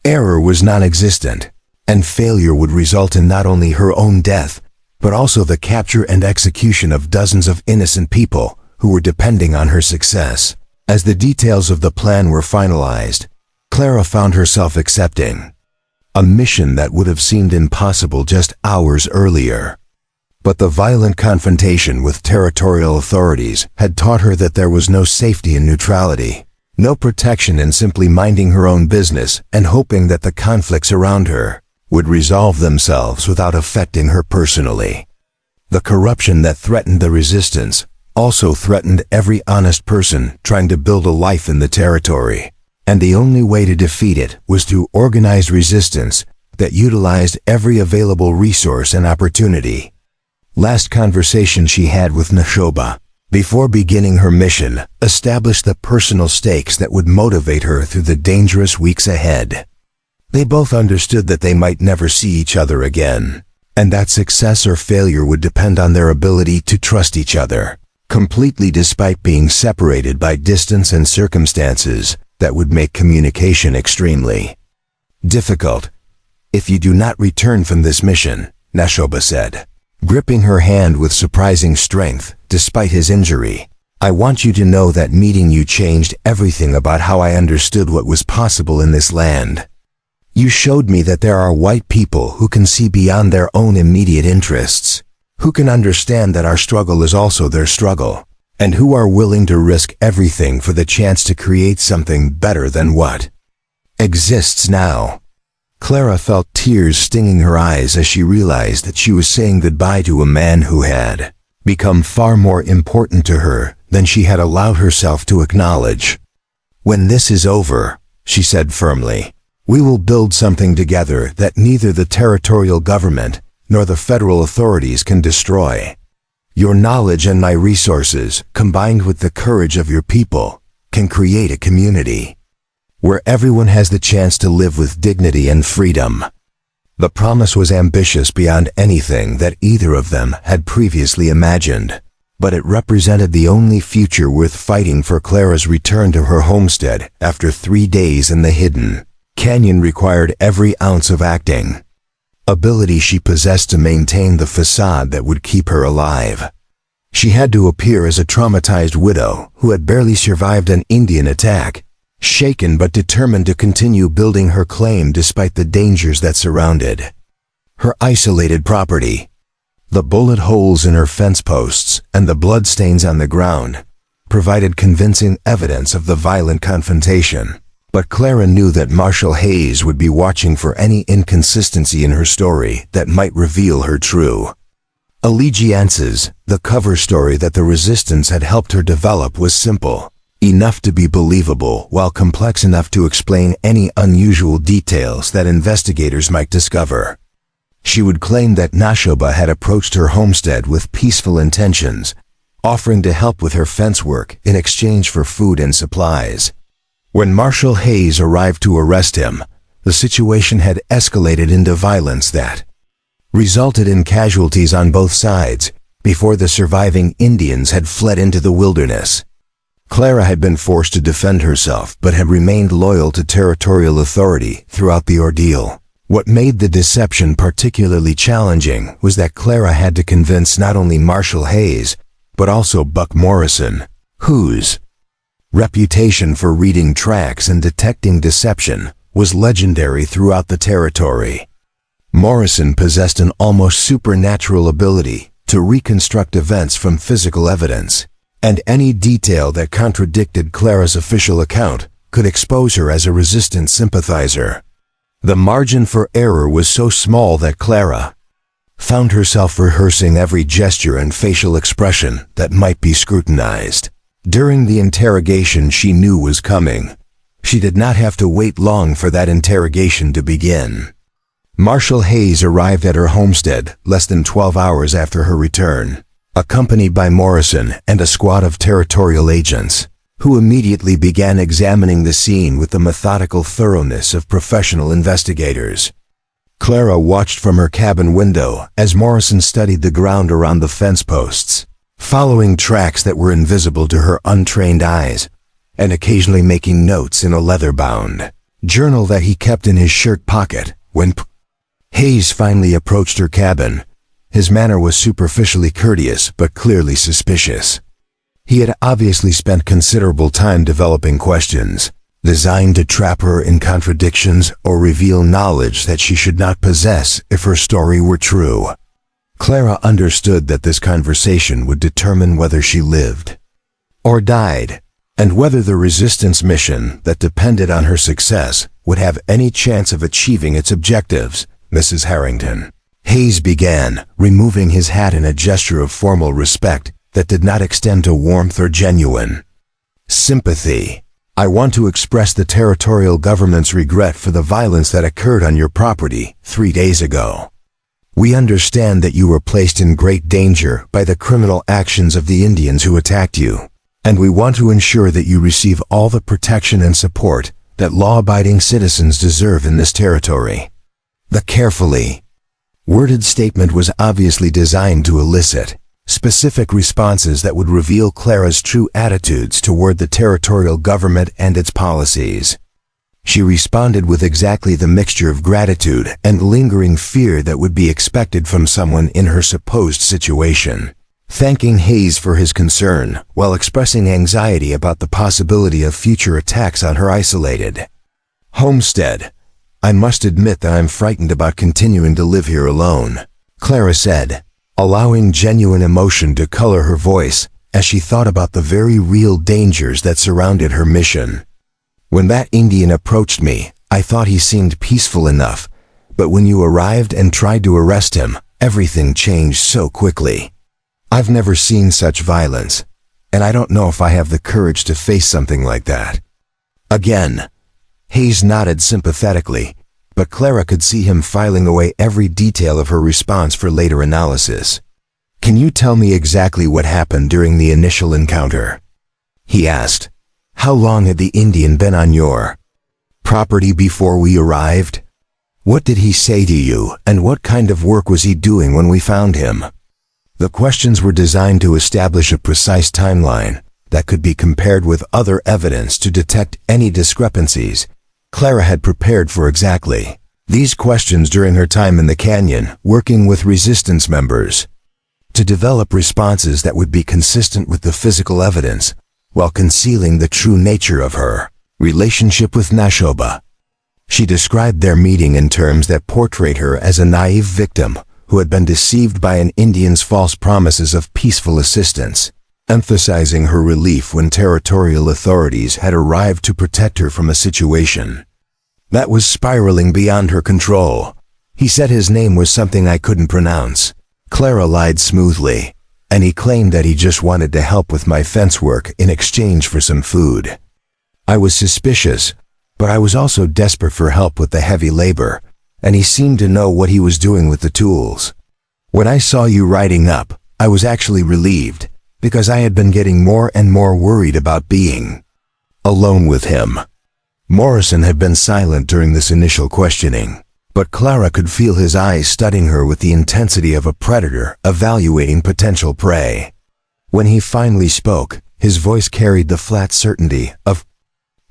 error was non-existent, and failure would result in not only her own death, but also the capture and execution of dozens of innocent people who were depending on her success. As the details of the plan were finalized, Clara found herself accepting a mission that would have seemed impossible just hours earlier. But the violent confrontation with territorial authorities had taught her that there was no safety in neutrality, no protection in simply minding her own business and hoping that the conflicts around her would resolve themselves without affecting her personally. The corruption that threatened the resistance also threatened every honest person trying to build a life in the territory, and the only way to defeat it was through organized resistance that utilized every available resource and opportunity. Last conversation she had with Shappa, before beginning her mission, established the personal stakes that would motivate her through the dangerous weeks ahead. They both understood that they might never see each other again, and that success or failure would depend on their ability to trust each other completely despite being separated by distance and circumstances that would make communication extremely difficult. "If you do not return from this mission," Shappa said, gripping her hand with surprising strength despite his injury, "I want you to know that meeting you changed everything about how I understood what was possible in this land. You showed me that there are white people who can see beyond their own immediate interests, who can understand that our struggle is also their struggle, and who are willing to risk everything for the chance to create something better than what exists now." Clara felt tears stinging her eyes as she realized that she was saying goodbye to a man who had become far more important to her than she had allowed herself to acknowledge. "When this is over," she said firmly, "we will build something together that neither the territorial government nor the federal authorities can destroy. Your knowledge and my resources, combined with the courage of your people, can create a community where everyone has the chance to live with dignity and freedom." The promise was ambitious beyond anything that either of them had previously imagined, but it represented the only future worth fighting for. Clara's return to her homestead after 3 days in the hidden canyon required every ounce of acting ability she possessed to maintain the facade that would keep her alive. She had to appear as a traumatized widow who had barely survived an Indian attack, shaken but determined to continue building her claim despite the dangers that surrounded her isolated property. The bullet holes in her fence posts and the bloodstains on the ground provided convincing evidence of the violent confrontation. But Clara knew that Marshal Hayes would be watching for any inconsistency in her story that might reveal her true Allegiances, the cover story that the resistance had helped her develop, was simple, enough to be believable while complex enough to explain any unusual details that investigators might discover. She would claim that Shappa had approached her homestead with peaceful intentions, offering to help with her fence work in exchange for food and supplies. When Marshal Hayes arrived to arrest him, the situation had escalated into violence that resulted in casualties on both sides before the surviving Indians had fled into the wilderness. Clara had been forced to defend herself but had remained loyal to territorial authority throughout the ordeal. What made the deception particularly challenging was that Clara had to convince not only Marshal Hayes, but also Buck Morrison, whose reputation for reading tracks and detecting deception was legendary throughout the territory. Morrison possessed an almost supernatural ability to reconstruct events from physical evidence, and any detail that contradicted Clara's official account could expose her as a resistance sympathizer. The margin for error was so small that Clara found herself rehearsing every gesture and facial expression that might be scrutinized. During the interrogation she knew was coming, she did not have to wait long for that interrogation to begin. Marshal Hayes arrived at her homestead less than 12 hours after her return, accompanied by Morrison and a squad of territorial agents, who immediately began examining the scene with the methodical thoroughness of professional investigators. Clara watched from her cabin window as Morrison studied the ground around the fence posts, following tracks that were invisible to her untrained eyes, and occasionally making notes in a leather-bound journal that he kept in his shirt pocket. When Hayes finally approached her cabin, his manner was superficially courteous but clearly suspicious. He had obviously spent considerable time developing questions, designed to trap her in contradictions or reveal knowledge that she should not possess if her story were true. Clara understood that this conversation would determine whether she lived or died, and whether the resistance mission that depended on her success would have any chance of achieving its objectives. Mrs. Harrington, Hayes began, removing his hat in a gesture of formal respect that did not extend to warmth or genuine sympathy. I want to express the territorial government's regret for the violence that occurred on your property 3 days ago. We understand that you were placed in great danger by the criminal actions of the Indians who attacked you, and we want to ensure that you receive all the protection and support that law-abiding citizens deserve in this territory. The carefully worded statement was obviously designed to elicit specific responses that would reveal Clara's true attitudes toward the territorial government and its policies. She responded with exactly the mixture of gratitude and lingering fear that would be expected from someone in her supposed situation, thanking Hayes for his concern while expressing anxiety about the possibility of future attacks on her isolated homestead. I must admit that I'm frightened about continuing to live here alone, Clara said, allowing genuine emotion to color her voice as she thought about the very real dangers that surrounded her mission. When that Indian approached me, I thought he seemed peaceful enough, but when you arrived and tried to arrest him, everything changed so quickly. I've never seen such violence, and I don't know if I have the courage to face something like that. Again, Hayes nodded sympathetically, but Clara could see him filing away every detail of her response for later analysis. Can you tell me exactly what happened during the initial encounter? He asked. How long had the Indian been on your property before we arrived? What did he say to you, and what kind of work was he doing when we found him? The questions were designed to establish a precise timeline that could be compared with other evidence to detect any discrepancies. Clara had prepared for exactly these questions during her time in the canyon, working with resistance members to develop responses that would be consistent with the physical evidence, while concealing the true nature of her relationship with Shappa. She described their meeting in terms that portrayed her as a naive victim who had been deceived by an Indian's false promises of peaceful assistance, emphasizing her relief when territorial authorities had arrived to protect her from a situation that was spiraling beyond her control. He said his name was something I couldn't pronounce, Clara lied smoothly, and he claimed that he just wanted to help with my fence work in exchange for some food. I was suspicious, but I was also desperate for help with the heavy labor, and he seemed to know what he was doing with the tools. When I saw you riding up, I was actually relieved, because I had been getting more and more worried about being alone with him. Morrison had been silent during this initial questioning, but Clara could feel his eyes studying her with the intensity of a predator evaluating potential prey. When he finally spoke, his voice carried the flat certainty of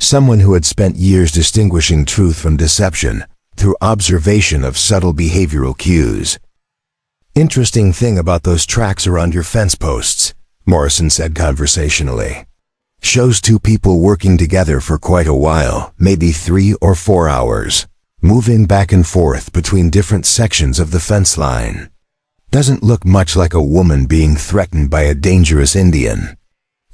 someone who had spent years distinguishing truth from deception through observation of subtle behavioral cues. "Interesting thing about those tracks around your fence posts," Morrison said conversationally. "Shows two people working together for quite a while, maybe 3 or 4 hours, moving back and forth between different sections of the fence line. Doesn't look much like a woman being threatened by a dangerous Indian.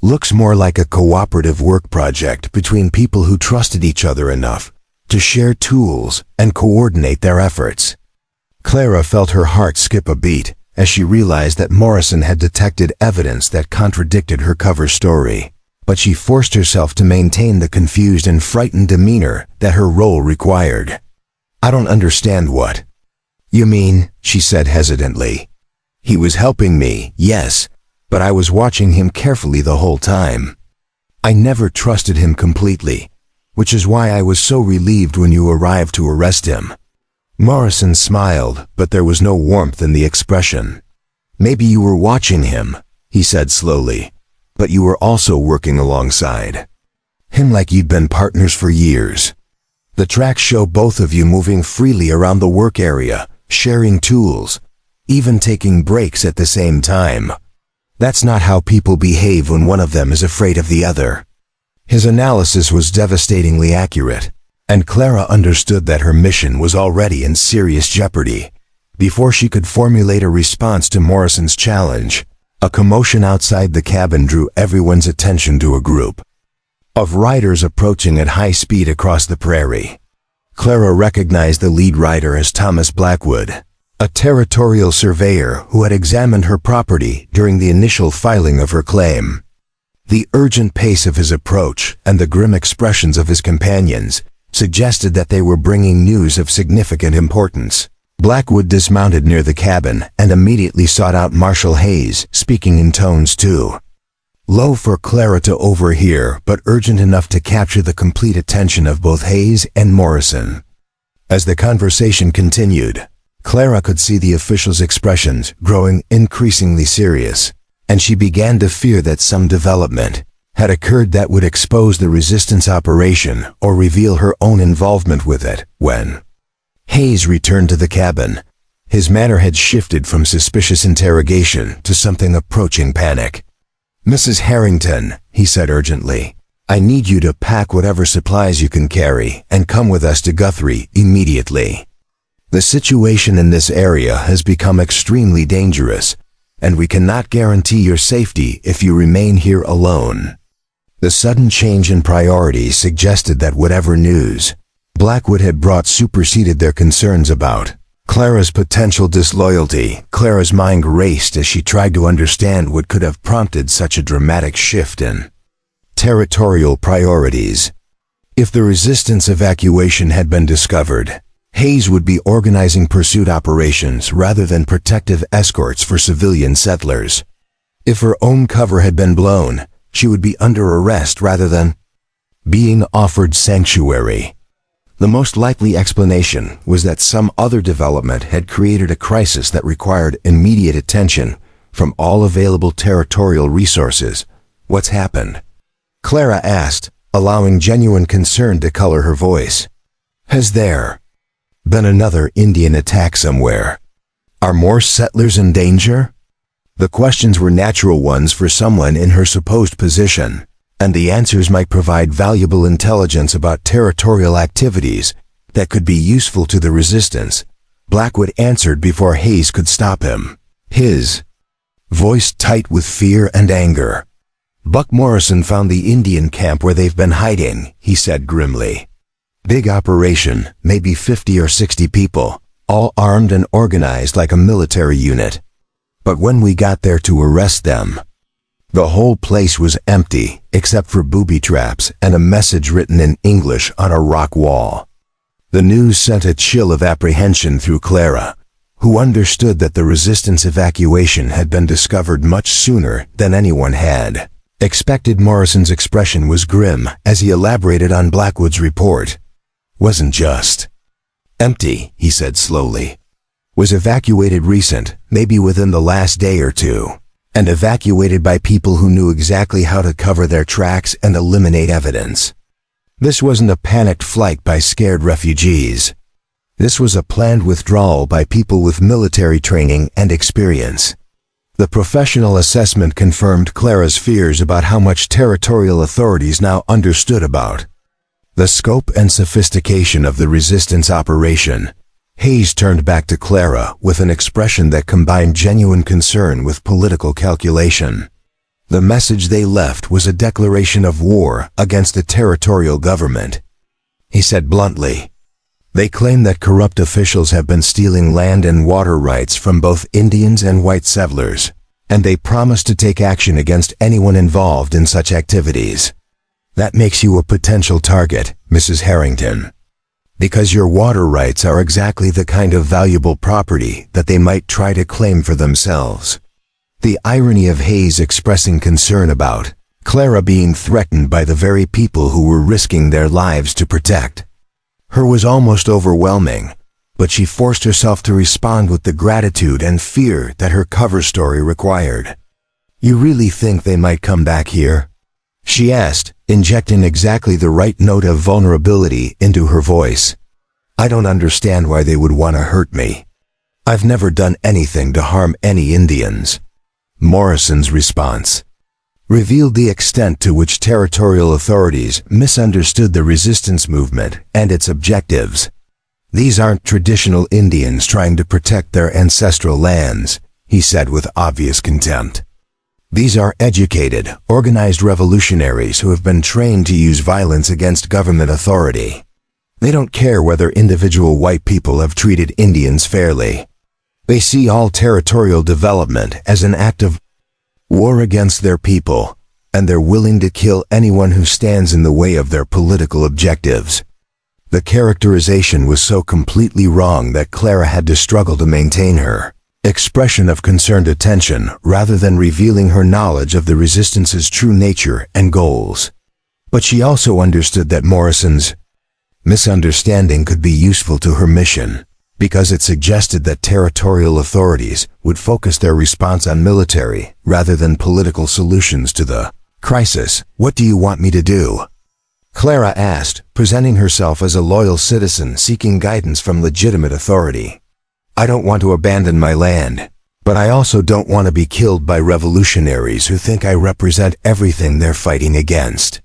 Looks more like a cooperative work project between people who trusted each other enough to share tools and coordinate their efforts." Clara felt her heart skip a beat as she realized that Morrison had detected evidence that contradicted her cover story, but she forced herself to maintain the confused and frightened demeanor that her role required. "I don't understand what you mean," she said hesitantly. "He was helping me, yes, but I was watching him carefully the whole time. I never trusted him completely, which is why I was so relieved when you arrived to arrest him." Morrison smiled, but there was no warmth in the expression. "Maybe you were watching him," he said slowly, "but you were also working alongside him like you'd been partners for years. The tracks show both of you moving freely around the work area, sharing tools, even taking breaks at the same time. That's not how people behave when one of them is afraid of the other." His analysis was devastatingly accurate, and Clara understood that her mission was already in serious jeopardy. Before she could formulate a response to Morrison's challenge, a commotion outside the cabin drew everyone's attention to a group of riders approaching at high speed across the prairie. Clara recognized the lead rider as Thomas Blackwood, a territorial surveyor who had examined her property during the initial filing of her claim. The urgent pace of his approach and the grim expressions of his companions suggested that they were bringing news of significant importance. Blackwood dismounted near the cabin and immediately sought out Marshal Hayes, speaking in tones too low for Clara to overhear, but urgent enough to capture the complete attention of both Hayes and Morrison. As the conversation continued, Clara could see the official's expressions growing increasingly serious, and she began to fear that some development had occurred that would expose the resistance operation or reveal her own involvement with it. When Hayes returned to the cabin, his manner had shifted from suspicious interrogation to something approaching panic. "Mrs. Harrington," he said urgently, "I need you to pack whatever supplies you can carry and come with us to Guthrie immediately. The situation in this area has become extremely dangerous, and we cannot guarantee your safety if you remain here alone." The sudden change in priorities suggested that whatever news Blackwood had brought superseded their concerns about Clara's potential disloyalty. Clara's mind raced as she tried to understand what could have prompted such a dramatic shift in territorial priorities. If the resistance evacuation had been discovered, Hayes would be organizing pursuit operations rather than protective escorts for civilian settlers. If her own cover had been blown, she would be under arrest rather than being offered sanctuary. The most likely explanation was that some other development had created a crisis that required immediate attention from all available territorial resources. "What's happened?" Clara asked, allowing genuine concern to color her voice. "Has there been another Indian attack somewhere? Are more settlers in danger?" The questions were natural ones for someone in her supposed position, and the answers might provide valuable intelligence about territorial activities that could be useful to the resistance. Blackwood answered before Hayes could stop him, his voice tight with fear and anger. "Buck Morrison found the Indian camp where they've been hiding," he said grimly. "Big operation, maybe 50 or 60 people, all armed and organized like a military unit. But when we got there to arrest them, the whole place was empty except for booby traps and a message written in English on a rock wall. The news sent a chill of apprehension through Clara, who understood that the resistance evacuation had been discovered much sooner than anyone had expected. Morrison's expression was grim as he elaborated on Blackwood's report. Wasn't just empty, he said slowly. Was evacuated recent, maybe within the last day or two, and evacuated by people who knew exactly how to cover their tracks and eliminate evidence. This wasn't a panicked flight by scared refugees. This was a planned withdrawal by people with military training and experience. The professional assessment confirmed Clara's fears about how much territorial authorities now understood about the scope and sophistication of the resistance operation. Hayes turned back to Clara with an expression that combined genuine concern with political calculation. The message they left was a declaration of war against the territorial government. He said bluntly, "They claim that corrupt officials have been stealing land and water rights from both Indians and white settlers, and they promise to take action against anyone involved in such activities. That makes you a potential target, Mrs. Harrington, because your water rights are exactly the kind of valuable property that they might try to claim for themselves." The irony of Hayes expressing concern about Clara being threatened by the very people who were risking their lives to protect her was almost overwhelming, but she forced herself to respond with the gratitude and fear that her cover story required. "You really think they might come back here?" she asked, injecting exactly the right note of vulnerability into her voice. "I don't understand why they would want to hurt me. I've never done anything to harm any Indians." Morrison's response revealed the extent to which territorial authorities misunderstood the resistance movement and its objectives. "These aren't traditional Indians trying to protect their ancestral lands," he said with obvious contempt. "These are educated, organized revolutionaries who have been trained to use violence against government authority. They don't care whether individual white people have treated Indians fairly. They see all territorial development as an act of war against their people, and they're willing to kill anyone who stands in the way of their political objectives." The characterization was so completely wrong that Clara had to struggle to maintain her expression of concerned attention rather than revealing her knowledge of the resistance's true nature and goals. But she also understood that Morrison's misunderstanding could be useful to her mission, because it suggested that territorial authorities would focus their response on military rather than political solutions to the crisis. "What do you want me to do?" Clara asked, presenting herself as a loyal citizen seeking guidance from legitimate authority. "I don't want to abandon my land, but I also don't want to be killed by revolutionaries who think I represent everything they're fighting against."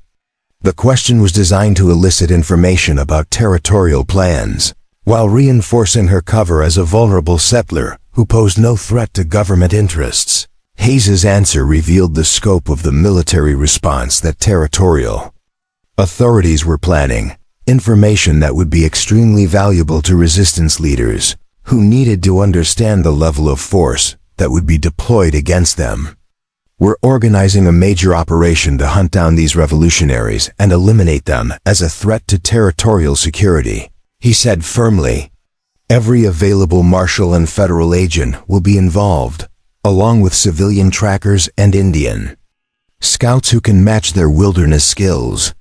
The question was designed to elicit information about territorial plans, while reinforcing her cover as a vulnerable settler who posed no threat to government interests. Hayes's answer revealed the scope of the military response that territorial authorities were planning, information that would be extremely valuable to resistance leaders, who needed to understand the level of force that would be deployed against them. "We're organizing a major operation to hunt down these revolutionaries and eliminate them as a threat to territorial security," he said firmly. "Every available marshal and federal agent will be involved, along with civilian trackers and Indian scouts who can match their wilderness skills.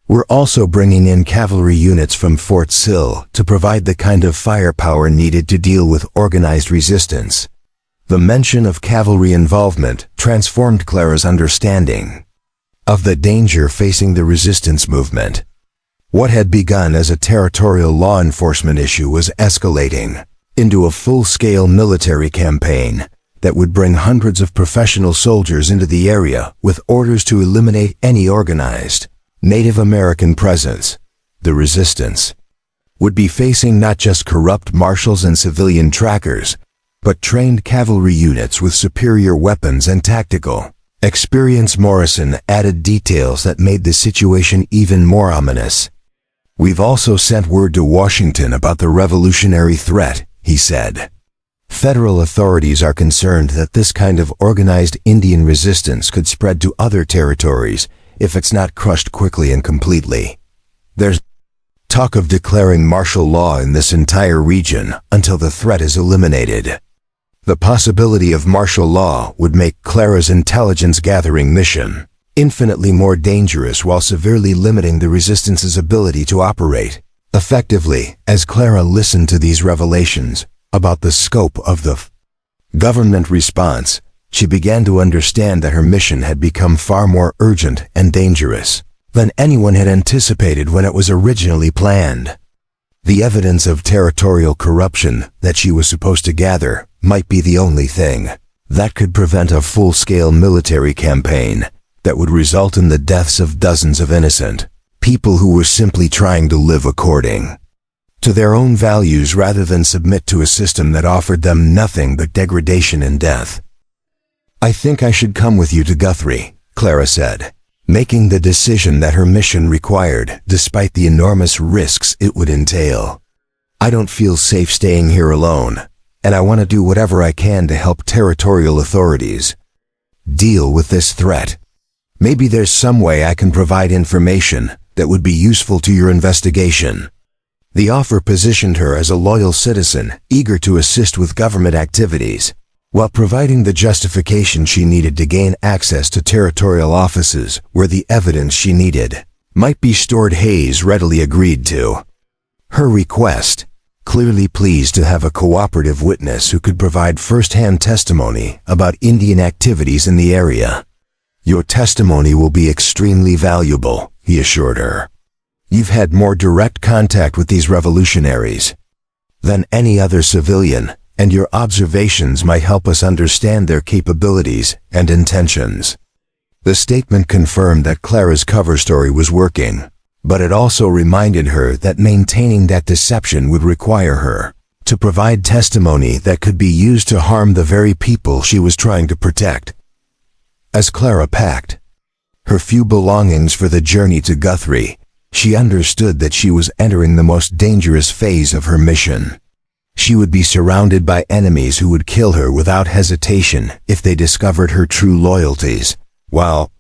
We're also bringing in cavalry units from Fort Sill to provide the kind of firepower needed to deal with organized resistance." The mention of cavalry involvement transformed Clara's understanding of the danger facing the resistance movement. What had begun as a territorial law enforcement issue was escalating into a full-scale military campaign that would bring hundreds of professional soldiers into the area with orders to eliminate any organized Native American presence. The resistance would be facing not just corrupt marshals and civilian trackers, but trained cavalry units with superior weapons and tactical experience. Morrison added details that made the situation even more ominous. "We've also sent word to Washington about the revolutionary threat," he said. Federal authorities are concerned that this kind of organized Indian resistance could spread to other territories if it's not crushed quickly and completely. There's talk of declaring martial law in this entire region until the threat is eliminated. The possibility of martial law would make Clara's intelligence-gathering mission infinitely more dangerous while severely limiting the resistance's ability to operate effectively. As Clara listened to these revelations about the scope of the government response, she began to understand that her mission had become far more urgent and dangerous than anyone had anticipated when it was originally planned. The evidence of territorial corruption that she was supposed to gather might be the only thing that could prevent a full-scale military campaign that would result in the deaths of dozens of innocent people who were simply trying to live according to their own values rather than submit to a system that offered them nothing but degradation and death. "I think I should come with you to Guthrie," Clara said, making the decision that her mission required despite the enormous risks it would entail. "I don't feel safe staying here alone, and I want to do whatever I can to help territorial authorities deal with this threat. Maybe there's some way I can provide information that would be useful to your investigation." The offer positioned her as a loyal citizen, eager to assist with government activities, while providing the justification she needed to gain access to territorial offices where the evidence she needed might be stored. Hayes readily agreed to her request, clearly pleased to have a cooperative witness who could provide first-hand testimony about Indian activities in the area. "Your testimony will be extremely valuable," he assured her. "You've had more direct contact with these revolutionaries than any other civilian, and your observations might help us understand their capabilities and intentions." The statement confirmed that Clara's cover story was working, but it also reminded her that maintaining that deception would require her to provide testimony that could be used to harm the very people she was trying to protect. As Clara packed her few belongings for the journey to Guthrie, she understood that she was entering the most dangerous phase of her mission. She would be surrounded by enemies who would kill her without hesitation if they discovered her true loyalties, while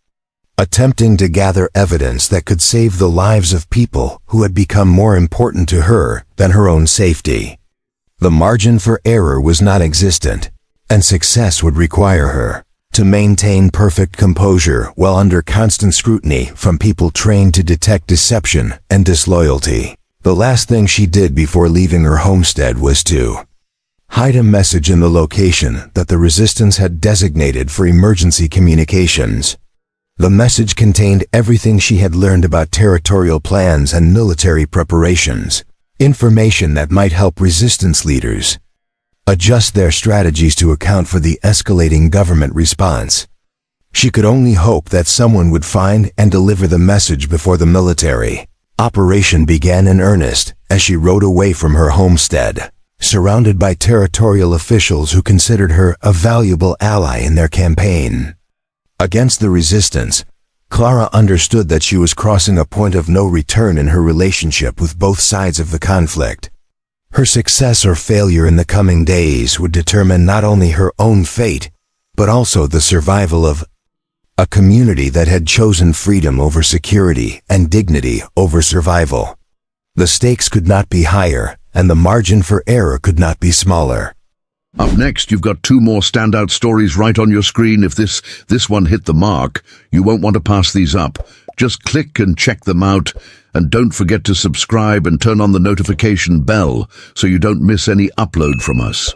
attempting to gather evidence that could save the lives of people who had become more important to her than her own safety. The margin for error was non-existent, and success would require her to maintain perfect composure while under constant scrutiny from people trained to detect deception and disloyalty. The last thing she did before leaving her homestead was to hide a message in the location that the resistance had designated for emergency communications. The message contained everything she had learned about territorial plans and military preparations, information that might help resistance leaders adjust their strategies to account for the escalating government response. She could only hope that someone would find and deliver the message before the military operation began in earnest. As she rode away from her homestead, surrounded by territorial officials who considered her a valuable ally in their campaign against the resistance, Clara understood that she was crossing a point of no return in her relationship with both sides of the conflict. Her success or failure in the coming days would determine not only her own fate, but also the survival of a community that had chosen freedom over security and dignity over survival. The stakes could not be higher, and the margin for error could not be smaller. Up next, you've got two more standout stories right on your screen. If this one hit the mark, you won't want to pass these up. Just click and check them out, and don't forget to subscribe and turn on the notification bell so you don't miss any upload from us.